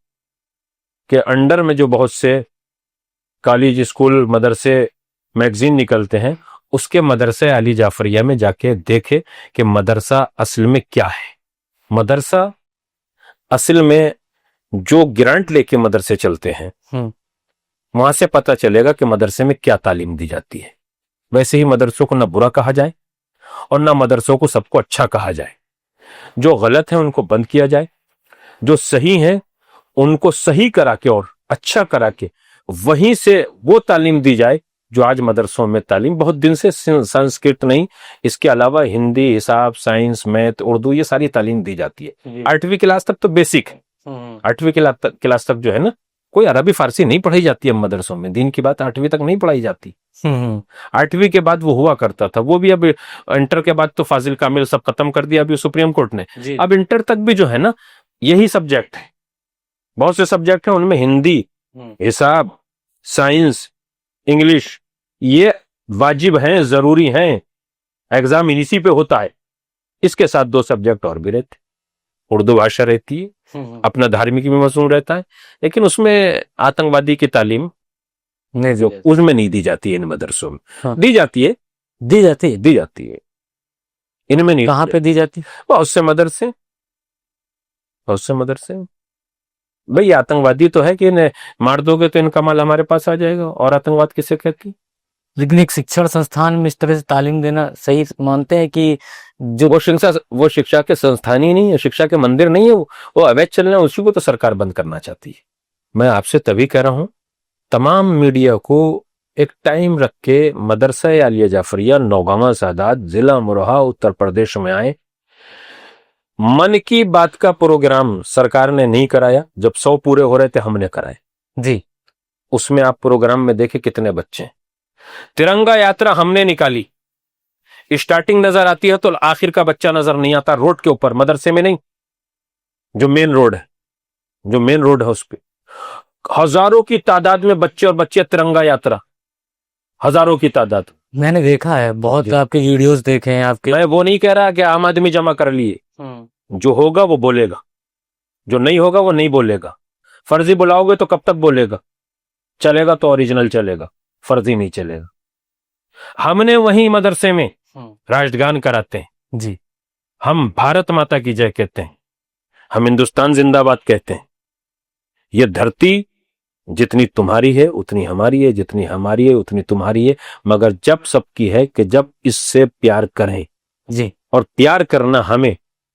के अंडर में जो बहुत से कॉलेज, स्कूल, मदरसे, मैगजीन निकलते हैं, उसके मदरसे अली जाफरिया में जाके देखे कि मदरसा असल में क्या है। मदरसा असल में जो ग्रांट लेके मदरसे चलते हैं वहां से पता चलेगा कि मदरसे में क्या तालीम दी जाती है। वैसे ही मदरसों को ना बुरा कहा जाए और ना मदरसों को सबको अच्छा कहा जाए। जो गलत है उनको बंद किया जाए, जो सही है उनको सही करा के और अच्छा करा के वहीं से वो तालीम दी जाए जो आज मदरसों में तालीम बहुत दिन से, संस्कृत नहीं, इसके अलावा हिंदी, हिसाब, साइंस, मैथ, उर्दू, ये सारी तालीम दी जाती है। 8वीं क्लास तक तो बेसिक है, 8वीं क्लास तक जो है ना, कोई अरबी फारसी नहीं पढ़ाई जाती है मदरसों में। दिन की बात 8वीं तक नहीं पढ़ाई जाती। 8वीं के बाद वो हुआ करता था, वो भी अब इंटर के बाद तो फाजिल कामिल सब खत्म कर दिया अभी सुप्रीम कोर्ट ने। अब इंटर तक भी जो है ना यही सब्जेक्ट है, बहुत से सब्जेक्ट है उनमें हिंदी, हिसाब, साइंस, इंग्लिश, ये वाजिब हैं, जरूरी हैं। एग्जाम इसी पे होता है। इसके साथ 2 सब्जेक्ट और भी रहते, उर्दू भाषा रहती है, अपना धार्मिक भी मौजूद रहता है, लेकिन उसमें आतंकवादी की तालीम नहीं जो उसमें नहीं दी जाती है इन मदरसों में। हाँ। दी जाती है, दी जाती है। दी जाती है, इनमें नहीं। कहाँ पे दी जाती है? बहुत से मदरसे, बहुत से मदरसे। भाई आतंकवादी तो है कि इन्हें मार दोगे तो इनका माल हमारे पास आ जाएगा, और आतंकवाद किसे कहती? लेकिन एक शिक्षण संस्थान में इस तरह से तालीम देना सही मानते हैं कि जो वो शिक्षा के संस्थान ही नहीं है, शिक्षा के मंदिर नहीं है, वो अवैध चल रहे हैं, उसी को तो सरकार बंद करना चाहती है। मैं आपसे तभी कह रहा हूं, तमाम मीडिया को एक टाइम रख के मदरसा आलिया जाफरिया नौगावा सादात जिला अमरोहा उत्तर प्रदेश में आए। मन की बात का प्रोग्राम सरकार ने नहीं कराया, जब 100 पूरे हो रहे थे हमने कराए जी। उसमें आप प्रोग्राम में देखे कितने बच्चे। तिरंगा यात्रा हमने निकाली, स्टार्टिंग नजर आती है तो आखिर का बच्चा नजर नहीं आता, रोड के ऊपर, मदरसे में नहीं, जो मेन रोड है, जो मेन रोड है उस पे हजारों की तादाद में बच्चे और बच्चे, तिरंगा यात्रा, हजारों की तादाद। मैंने देखा है, बहुत आपके वीडियोस देखे हैं आपके। मैं वो नहीं कह रहा कि आम आदमी जमा कर लिए, जो होगा वो बोलेगा, जो नहीं होगा वो नहीं बोलेगा। फर्जी बुलाओगे तो कब तक बोलेगा? चलेगा तो ओरिजिनल चलेगा, फर्जी नहीं चलेगा। हमने वहीं मदरसे में राष्ट्रगान कराते हैं जी। हम भारत माता की जय कहते हैं, हम हिंदुस्तान जिंदाबाद कहते हैं। ये धरती जितनी तुम्हारी है उतनी हमारी है, जितनी हमारी है उतनी तुम्हारी है, मगर जब सबकी है कि जब इससे प्यार करें जी। और प्यार करना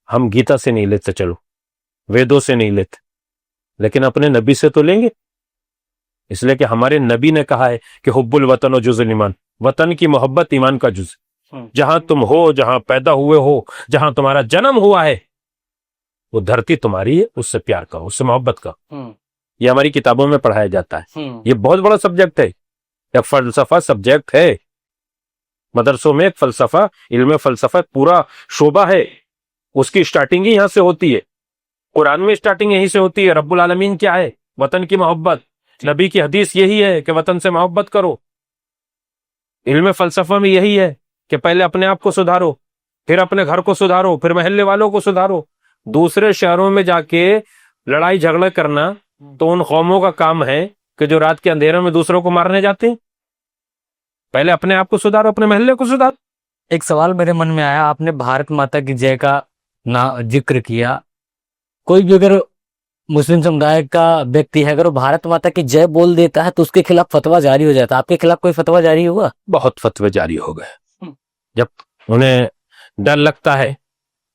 हम गीता से नहीं लेते, चलो वेदों से नहीं लेते, लेकिन अपने नबी से तो लेंगे। इसलिए कि हमारे नबी ने कहा है कि हुब्बुल वतन और जुज़ुल ईमान, वतन की मोहब्बत ईमान का जुज। जहां तुम हो, जहां पैदा हुए हो, जहां तुम्हारा जन्म हुआ है, वो धरती तुम्हारी है, उससे प्यार का, उससे मोहब्बत का। ये हमारी किताबों में पढ़ाया जाता है। ये बहुत बड़ा सब्जेक्ट है, एक फलसफा सब्जेक्ट है। मदरसों में एक फलसफा, इल्म फलसफा पूरा शोबा है, उसकी स्टार्टिंग ही यहां से होती है। कुरान में स्टार्टिंग यहीं से होती है। रब्बुल आलमीन क्या है? वतन की मोहब्बत। नबी की हदीस यही है कि वतन से मोहब्बत करो। इल्म फलसफा में यही है कि पहले अपने आप को सुधारो, फिर अपने घर को सुधारो, फिर मोहल्ले वालों को सुधारो। दूसरे शहरों में जाके लड़ाई झगड़ा करना तो उन कौमों का काम है कि जो रात के अंधेरे में दूसरों को मारने जाते हैं। पहले अपने आप को सुधारो, अपने मोहल्ले को सुधारो। एक सवाल मेरे मन में आया, आपने भारत माता की जय का जिक्र किया। कोई भी अगर मुस्लिम समुदाय का व्यक्ति है, अगर वो भारत माता की जय बोल देता है तो उसके खिलाफ फतवा जारी हो जाता है। आपके खिलाफ कोई फतवा जारी हुआ? बहुत फतवे जारी हो गए। जब उन्हें डर लगता है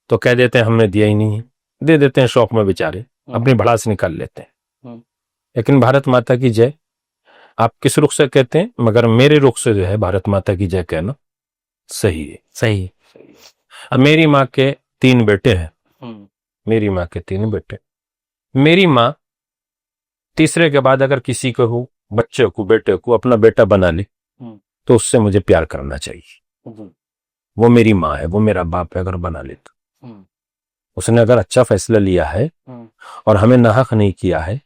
तो कह देते हैं हमने दिया ही नहीं, दे देते हैं शौक में, बेचारे अपनी भड़ास निकाल लेते हैं। लेकिन भारत माता की जय आप किस रुख से कहते हैं, मगर मेरे रुख से जो है भारत माता की जय कहना सही है। सही। अब मेरी माँ के 3 बेटे हैं, मेरी माँ के 3 बेटे। मेरी माँ तीसरे के बाद अगर किसी को हो, बच्चे को, बेटे को अपना बेटा बना ले तो उससे मुझे प्यार करना चाहिए। वो मेरी माँ है, वो मेरा बाप है, अगर बना ले तो उसने अगर अच्छा फैसला लिया है और हमें नाहक नहीं किया है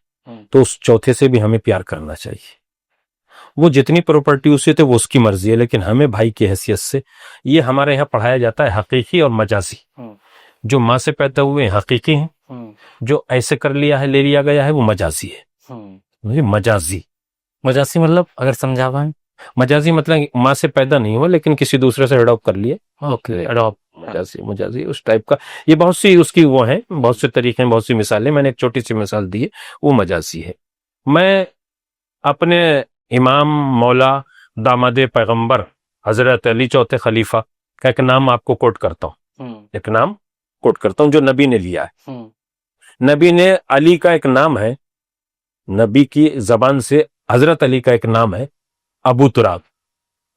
तो उस चौथे से भी हमें प्यार करना चाहिए। वो जितनी प्रॉपर्टी उसे थे वो उसकी मर्जी है, लेकिन हमें भाई की हैसियत से, ये हमारे यहाँ पढ़ाया जाता है हकीकी और मजाजी। जो माँ से पैदा हुए हकीकी हैं, जो ऐसे कर लिया है, ले लिया गया है, वो मजाजी है। मजाजी मतलब अगर समझा पाए, मजाजी मतलब माँ से पैदा नहीं हुआ लेकिन किसी दूसरे से अडॉप्ट कर लिए। Okay, adopt. मजाजी उस टाइप का। ये बहुत सी उसकी वो है, बहुत से तरीके हैं, बहुत सी मिसालें। मैंने एक छोटी सी मिसाल दी है, वो मजाजी है। मैं अपने इमाम मौला दामादे पैगंबर हजरत अली चौथे खलीफा का एक नाम आपको कोट करता हूँ, एक नाम कोट करता हूँ जो नबी ने लिया है। नबी ने अली का एक नाम है, नबी की जबान से हजरत अली का एक नाम है अबू तुराब।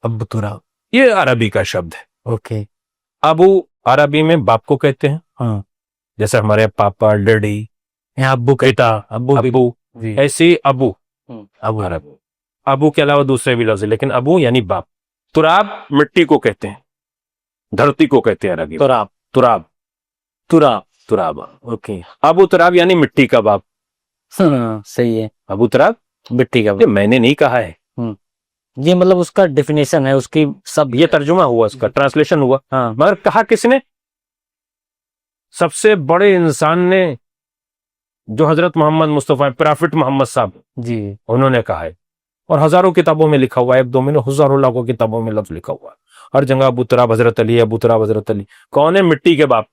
अबू तुराब ये अरबी का शब्द है। ओके। अबू अरबी में बाप को कहते हैं। हाँ, जैसे हमारे पापा, डैडी, अब्बू, बेटा, अबू, ऐसे अबू, अबू अरब। अबू के अलावा दूसरे भी लफ्ज, लेकिन अबू यानी बाप। तुराब मिट्टी को कहते हैं, धरती को कहते हैं अरबी। तुराब, तुराब, तुराब, तुराब। ओके। अबू तुराब यानी मिट्टी का बाप। सही है। अबू तुराब मिट्टी का बाप। मैंने नहीं कहा है, ये मतलब उसका डेफिनेशन है, उसकी सब ये तर्जुमा हुआ, उसका ट्रांसलेशन हुआ। हाँ मगर कहा किसने? सबसे बड़े इंसान ने, जो हजरत मोहम्मद मुस्तफा प्रॉफिट मोहम्मद साहब, जी, उन्होंने कहा है। और हजारों किताबों में लिखा हुआ है, एक दो में हजारों लाखों किताबों में लफ्ज लिखा हुआ है। हर जगह अबू तुराब हजरत अली, अबू तुराब हजरत अली। कौन है? मिट्टी के बाप।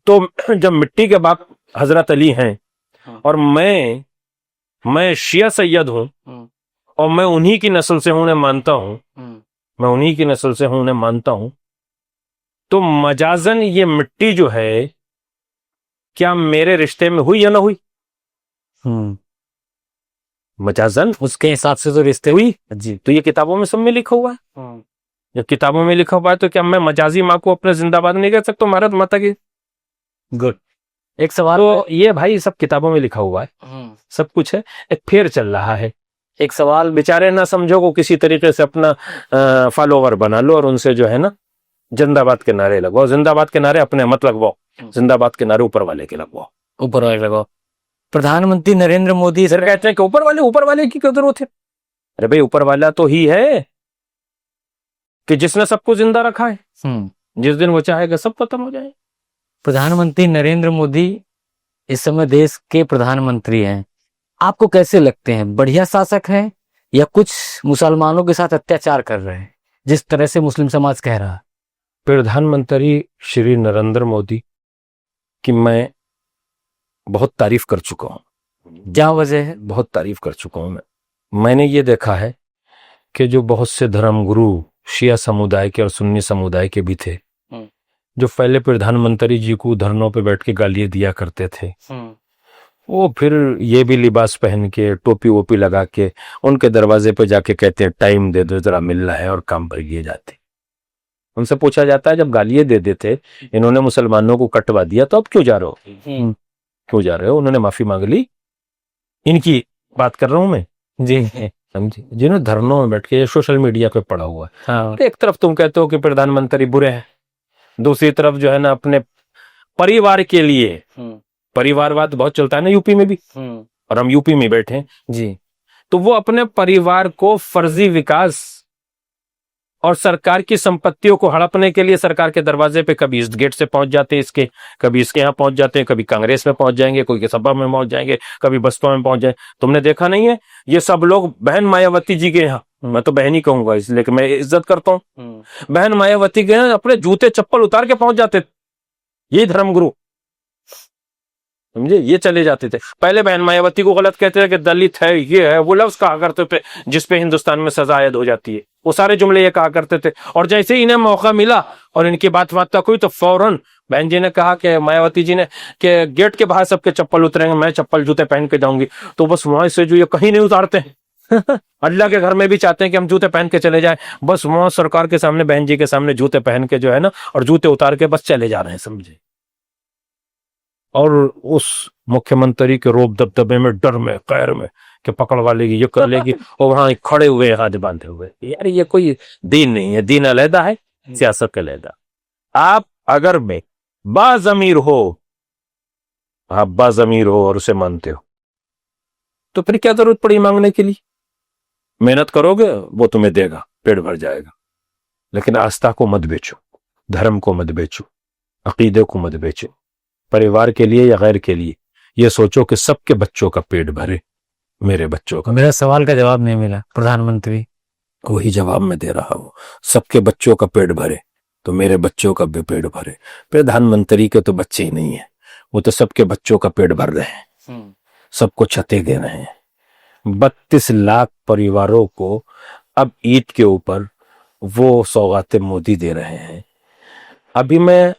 तो जब मिट्टी के बाप हजरत अली हैं, और मैं शिया सैयद हूं, और मैं उन्हीं की नस्ल से हूं, उन्हें मानता हूं, मैं उन्हीं की नस्ल से हूं, उन्हें मानता हूं, तो मजाजन ये मिट्टी जो है, क्या मेरे रिश्ते में हुई या ना हुई? मजाजन उसके हिसाब से तो रिश्ते हुई। जी। तो ये किताबों में सब में लिखा हुआ है। जब किताबों में लिखा हुआ है, तो क्या मैं मजाजी माँ को अपने जिंदाबाद नहीं कह सकता? भारत माता की। गुड। एक सवाल तो ये भाई सब किताबों में लिखा हुआ है, सब कुछ है। एक फेर चल रहा है। एक सवाल बेचारे ना समझो को किसी तरीके से अपना फॉलोवर बना लो, और उनसे जो है ना जिंदाबाद के नारे लगवाओ। जिंदाबाद के नारे अपने मत लगवाओ, जिंदाबाद के नारे ऊपर वाले के लगवाओ। ऊपर वाले लगाओ। प्रधानमंत्री नरेंद्र मोदी सर कहते हैं कि ऊपर वाले की क्या जरूरत है? अरे भाई, ऊपर वाला तो ही है कि जिसने सबको जिंदा रखा है। जिस दिन वो चाहेगा सब खत्म हो जाए। प्रधानमंत्री नरेंद्र मोदी इस समय देश के प्रधानमंत्री हैं। आपको कैसे लगते हैं? बढ़िया शासक हैं या कुछ मुसलमानों के साथ अत्याचार कर रहे हैं, जिस तरह से मुस्लिम समाज कह रहा है? प्रधानमंत्री श्री नरेंद्र मोदी की मैं बहुत तारीफ कर चुका हूं। क्या वजह है? बहुत तारीफ कर चुका हूं मैंने ये देखा है कि जो बहुत से धर्मगुरु शिया समुदाय के और सुन्नी समुदाय के भी थे, जो पहले प्रधानमंत्री जी को धरनों पे बैठ के गालियां दिया करते थे, वो फिर ये भी लिबास पहन के, टोपी वोपी लगा के उनके दरवाजे पे जाके कहते हैं टाइम दे दो जरा मिलना है, और काम पर किए जाते। उनसे पूछा जाता है, जब गालियां दे देते, इन्होंने मुसलमानों को कटवा दिया, तो अब क्यों जा रहे हो? क्यों जा रहे हो? उन्होंने माफी मांग ली। इनकी बात कर रहा हूं मैं जी। समझे, जिन्होंने धरनों में बैठ के सोशल मीडिया पे पड़ा हुआ है। हाँ। एक तरफ तुम कहते हो कि प्रधानमंत्री बुरे हैं, दूसरी तरफ जो है ना अपने परिवार के लिए, परिवारवाद बहुत चलता है ना यूपी में भी, और हम यूपी में बैठे हैं जी। तो वो अपने परिवार को फर्जी विकास और सरकार की संपत्तियों को हड़पने के लिए सरकार के दरवाजे पे कभी इस गेट से पहुंच जाते हैं इसके, कभी इसके यहाँ पहुंच जाते हैं, कभी कांग्रेस में पहुंच जाएंगे, कोई के सभा में पहुंच जाएंगे, कभी बसपा में पहुंच जाएंगे। तुमने देखा नहीं है ये सब लोग बहन मायावती जी के यहाँ, मैं तो बहन ही कहूंगा इसलिए कि मैं इज्जत करता हूँ, बहन मायावती के यहाँ अपने जूते चप्पल उतार के पहुंच जाते थे। ये धर्मगुरु समझे, ये चले जाते थे। पहले बहन मायावती को गलत कहते थे कि दलित है, ये है, वो लफ्ज कहा करते थे जिसपे हिंदुस्तान में सजा आयद हो जाती है, वो सारे जुमले ये कहा करते थे। और जैसे ही इन्हें मौका मिला और इनकी बात तक हुई, तो फौरन बहन जी ने कहा कि मायावती जी ने कि गेट के बाहर सबके चप्पल उतरेंगे, मैं चप्पल जूते पहन के जाऊंगी। तो बस वहां से जो ये कहीं नहीं उतारते हैं अल्लाह के घर में भी चाहते हैं कि हम जूते पहन के चले जाएं, बस वहां सरकार के सामने, बहन जी के सामने जूते पहन के जो है ना, और जूते उतार के बस चले जा रहे हैं, समझे। और उस मुख्यमंत्री के रोब दबदबे में, डर में, कैर में कि पकड़ वालेगी, ये कर लेगी, और वहां खड़े हुए हाथ बांधे हुए। यार ये कोई दीन नहीं है, दीन अलहदा है, सियासत अलहदा। आप अगर में बाज़मीर हो, आप बाज़मीर हो और उसे मानते हो, तो फिर क्या जरूरत पड़ी मांगने के लिए? मेहनत करोगे वो तुम्हें देगा, पेट भर जाएगा। लेकिन आस्था को मत बेचो, धर्म को मत बेचो, अकीदे को मत बेचो। परिवार के लिए या गैर के लिए ये सोचो कि सबके बच्चों का पेट भरे, मेरे बच्चों का। मेरा सवाल का जवाब नहीं मिला। प्रधानमंत्री वही जवाब मैं दे रहा हूं, सबके बच्चों का पेट भरे तो मेरे बच्चों का भी पेट भरे। प्रधानमंत्री के तो बच्चे ही नहीं है, वो तो सबके बच्चों का पेट भर रहे हैं, सबको छतें दे रहे हैं। 32 लाख परिवारों को अब ईद के ऊपर वो सौगातें मोदी दे रहे हैं। अभी मैं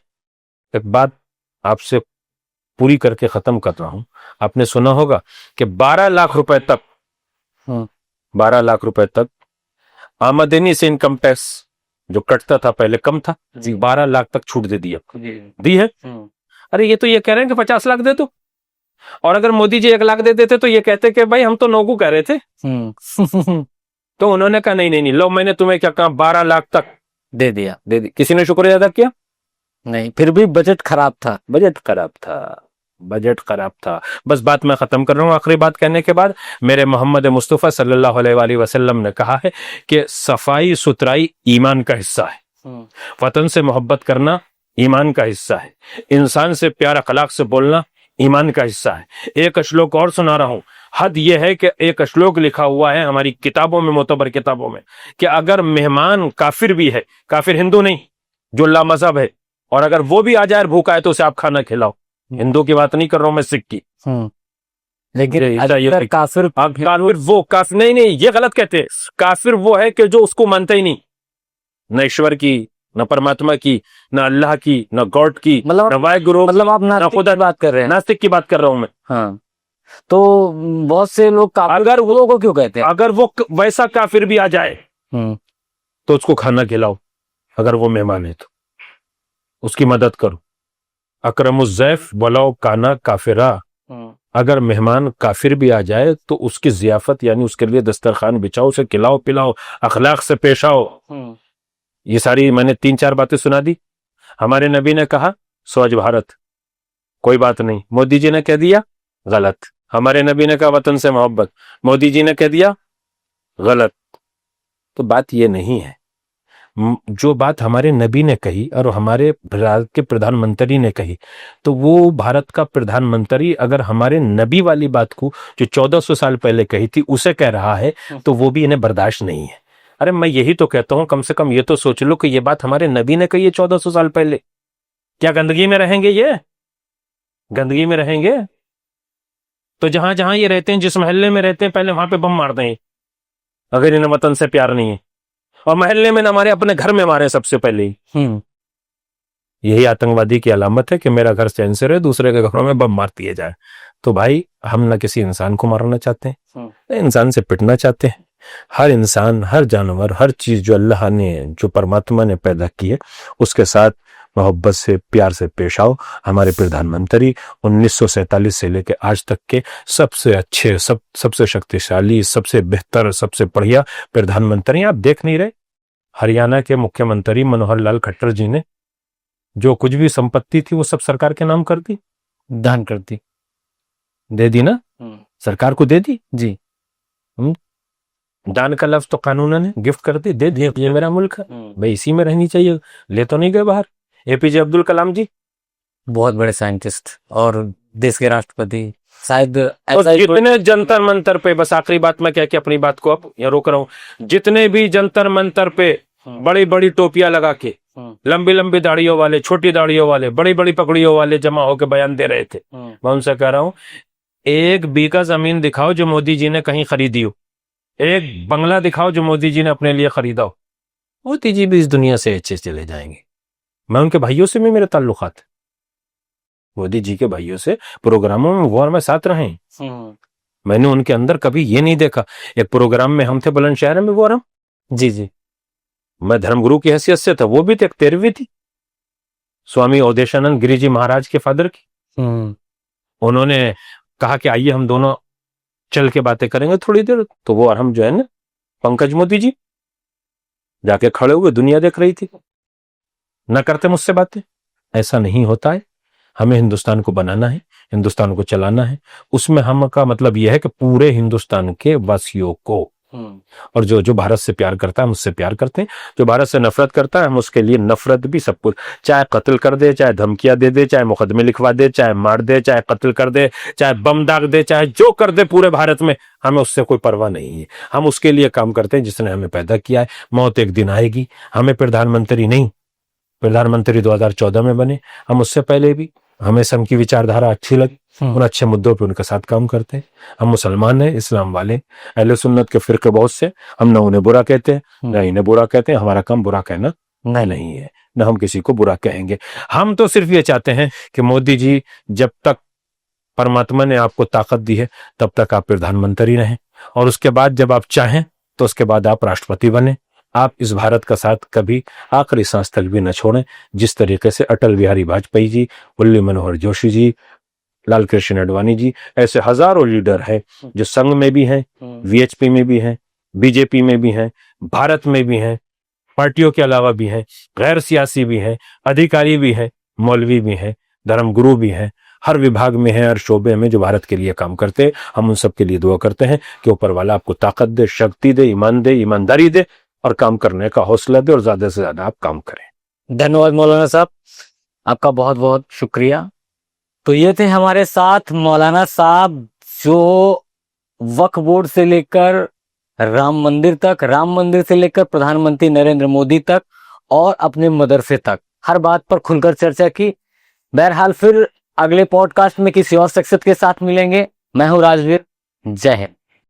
एक बात आपसे पूरी करके खत्म कर रहा हूं। आपने सुना होगा कि 12 लाख रुपए तक, 12 लाख रुपए तक आमदनी से इनकम टैक्स जो कटता था पहले कम था, 12 लाख तक छूट दे दी है। अरे ये तो ये कह रहे हैं कि 50 लाख दे दो, और अगर मोदी जी 1 लाख दे देते तो ये कहते कि भाई हम तो नौकू कह रहे थे तो उन्होंने कहा नहीं नहीं नहीं, लो मैंने तुम्हें क्या कहा, 12 लाख तक दे दिया। किसी ने शुक्रिया अदा किया? नहीं, फिर भी बजट खराब था। बजट खराब था, बजट खराब था। बस बात मैं खत्म कर रहा हूँ। आखिरी बात कहने के बाद, मेरे मोहम्मद मुस्तफ़ा सल्लल्लाहु अलैहि वसल्लम ने कहा है कि सफाई सुथराई ईमान का हिस्सा है। वतन से मोहब्बत करना ईमान का हिस्सा है। इंसान से प्यार अखलाक से बोलना ईमान का हिस्सा है। एक श्लोक और सुना रहा हूं। हद यह है कि एक श्लोक लिखा हुआ है हमारी किताबों में, मोतबर किताबों में, कि अगर मेहमान काफिर भी है, काफिर हिंदू नहीं जो ला मजहब है, और अगर वो भी आ जाए भूखा है तो उसे आप खाना खिलाओ। हिंदू की बात नहीं कर रहा हूं मैं, सिख की। लेकिन काफिर वो काफिर नहीं, ये गलत कहते हैं। काफिर वो है कि जो उसको मानता ही नहीं, न ईश्वर की, न परमात्मा की, न अल्लाह की, न गॉड की, न वाहिगुरु, मतलब आप नास्तिक की बात कर रहे हैं। नास्तिक की बात कर रहा हूं मैं। हाँ, तो बहुत से लोग अगर वो को क्यों कहते हैं? अगर वो वैसा काफिर भी आ जाए तो उसको खाना खिलाओ। अगर वो मेहमान है तो उसकी मदद करो। अकरमुज़्ज़ैफ वलाउ काना काफिरा। अगर मेहमान काफिर भी आ जाए तो उसकी जियाफत यानी उसके लिए दस्तरखान बिछाओ, उसे खिलाओ पिलाओ, अखलाक से पेश आओ। ये सारी मैंने 3-4 बातें सुना दी। हमारे नबी ने कहा स्वच्छ भारत, कोई बात नहीं। मोदी जी ने कह दिया गलत। हमारे नबी ने कहा वतन से मोहब्बत, मोदी जी ने कह दिया गलत। तो बात ये नहीं है। जो बात हमारे नबी ने कही और हमारे भारत के प्रधानमंत्री ने कही, तो वो भारत का प्रधानमंत्री अगर हमारे नबी वाली बात को जो 1400 साल पहले कही थी उसे कह रहा है तो वो भी इन्हें बर्दाश्त नहीं है। अरे मैं यही तो कहता हूं, कम से कम ये तो सोच लो कि ये बात हमारे नबी ने कही है 1400 साल पहले। क्या गंदगी में रहेंगे? ये गंदगी में रहेंगे तो जहां जहां ये रहते हैं, जिस मोहल्ले में रहते हैं, पहले वहां पे बम मार दें अगर इन्हें वतन से प्यार नहीं है। और मोहल्ले में न मारे, अपने घर में मारे सबसे पहले ही। यही आतंकवादी की अलामत है कि मेरा घर चैन से रहे, दूसरे के घरों में बम मार दिए जाए। तो भाई हम न किसी इंसान को मारना चाहते हैं, इंसान से पिटना चाहते हैं। हर इंसान, हर जानवर, हर चीज जो अल्लाह ने, जो परमात्मा ने पैदा की है, उसके साथ मोहब्बत से, प्यार से पेश आओ। हमारे प्रधानमंत्री 1947 से लेकर आज तक के सबसे अच्छे, सबसे शक्तिशाली, सबसे बेहतर, सबसे बढ़िया प्रधानमंत्री आप देख नहीं रहे। हरियाणा के मुख्यमंत्री मनोहर लाल खट्टर जी ने जो कुछ भी संपत्ति थी वो सब सरकार के नाम कर दी, दान कर दी, दे दी ना, सरकार को दे दी जी। दान का लफ्ज तो कानून ने गिफ्ट कर दी, दे दिए, ये मेरा मुल्क है भाई, इसी में रहनी चाहिए। ले तो नहीं गए बाहर। एपीजे अब्दुल कलाम जी बहुत बड़े साइंटिस्ट और देश के राष्ट्रपति, शायद जितने जंतर मंतर पे, बस आखिरी बात मैं कह के अपनी बात को अब यहाँ रोक रहा हूँ, जितने भी जंतर मंतर पे बड़ी बड़ी टोपियां लगा के, लंबी लंबी दाढ़ियों वाले, छोटी दाढ़ियों वाले, बड़ी बड़ी पकड़ियों वाले जमा होकर बयान दे रहे थे, मैं उनसे कह रहा हूँ एक बीघा जमीन दिखाओ जो मोदी जी ने कहीं खरीदी हो, एक बंगला दिखाओ जो मोदी जी ने अपने लिए खरीदा हो, मोदी जी भी इस दुनिया से अच्छे चले जाएंगे। मैं उनके भाइयों से भी मेरे ताल्लुकात, मोदी जी के भाइयों से प्रोग्रामों में वॉर में साथ रहे। मैंने उनके अंदर कभी ये नहीं देखा। एक प्रोग्राम में हम थे बुलंदशहर में, वो जी जी, मैं धर्मगुरु की हैसियत से था, वो भी थे, 13वीं थी, स्वामी अवधेशानंद गिरी जी महाराज के फादर की। उन्होंने कहा कि आइए हम दोनों चल के बातें करेंगे थोड़ी देर। तो वो और हम जो है ना, पंकज मोदी जी जाके खड़े हुए, दुनिया देख रही थी, न करते मुझसे बातें। ऐसा नहीं होता है। हमें हिंदुस्तान को बनाना है, हिंदुस्तान को चलाना है। उसमें हम का मतलब यह है कि पूरे हिंदुस्तान के वासियों को, और जो भारत से प्यार करता है हम उससे प्यार करते हैं, जो भारत से नफरत करता है हम उसके लिए नफरत भी, सब कुछ, चाहे कत्ल कर दे, चाहे धमकियां दे दे, चाहे मुकदमे लिखवा दे, चाहे मार दे, चाहे कत्ल कर दे, चाहे बम दाग दे, चाहे जो कर दे पूरे भारत में, हमें उससे कोई परवाह नहीं है। हम उसके लिए काम करते हैं जिसने हमें पैदा किया है। मौत एक दिन आएगी। हमें प्रधानमंत्री नहीं, प्रधानमंत्री 2014 में बने, हम उससे पहले भी, हमें सम की विचारधारा अच्छी लगी, उन अच्छे मुद्दों पे उनके साथ काम करते हैं। हम मुसलमान हैं, इस्लाम वाले, अहले सुन्नत के फिरके बहुत से, हम न उन्हें बुरा कहते हैं न इन्हें बुरा कहते हैं। हमारा काम बुरा कहना नहीं है, न हम किसी को बुरा कहेंगे। हम तो सिर्फ ये चाहते हैं कि मोदी जी, जब तक परमात्मा ने आपको ताकत दी है तब तक आप प्रधानमंत्री रहें, और उसके बाद जब आप चाहें तो उसके बाद आप राष्ट्रपति बने। आप इस भारत का साथ कभी आखिरी सांस तक भी न छोड़ें। जिस तरीके से अटल बिहारी वाजपेयी जी, मुरली मनोहर जोशी जी, लाल कृष्ण आडवाणी जी, ऐसे हजारों लीडर हैं जो संघ में भी हैं, वीएचपी में भी हैं, बीजेपी में भी हैं, भारत में भी हैं, पार्टियों के अलावा भी हैं, गैर सियासी भी हैं, अधिकारी भी हैं, मौलवी भी हैं, धर्मगुरु भी हैं। हर विभाग में हैं, हर शोबे में जो भारत के लिए काम करते हैं। हम उन सब के लिए दुआ करते हैं कि ऊपर वाला आपको ताकत दे, शक्ति दे, ईमान दे, ईमानदारी दे और काम करने का हौसला दे और ज्यादा से ज्यादा आप काम करें। धन्यवाद मौलाना साहब, आपका बहुत बहुत शुक्रिया। तो ये थे हमारे साथ मौलाना साहब, जो वक्फ बोर्ड से लेकर राम मंदिर तक, राम मंदिर से लेकर प्रधानमंत्री नरेंद्र मोदी तक और अपने मदरसे तक हर बात पर खुलकर चर्चा की। बहरहाल फिर अगले पॉडकास्ट में किसी और शख्सियत के साथ मिलेंगे। मैं हूं राजवीर। जय हिंद।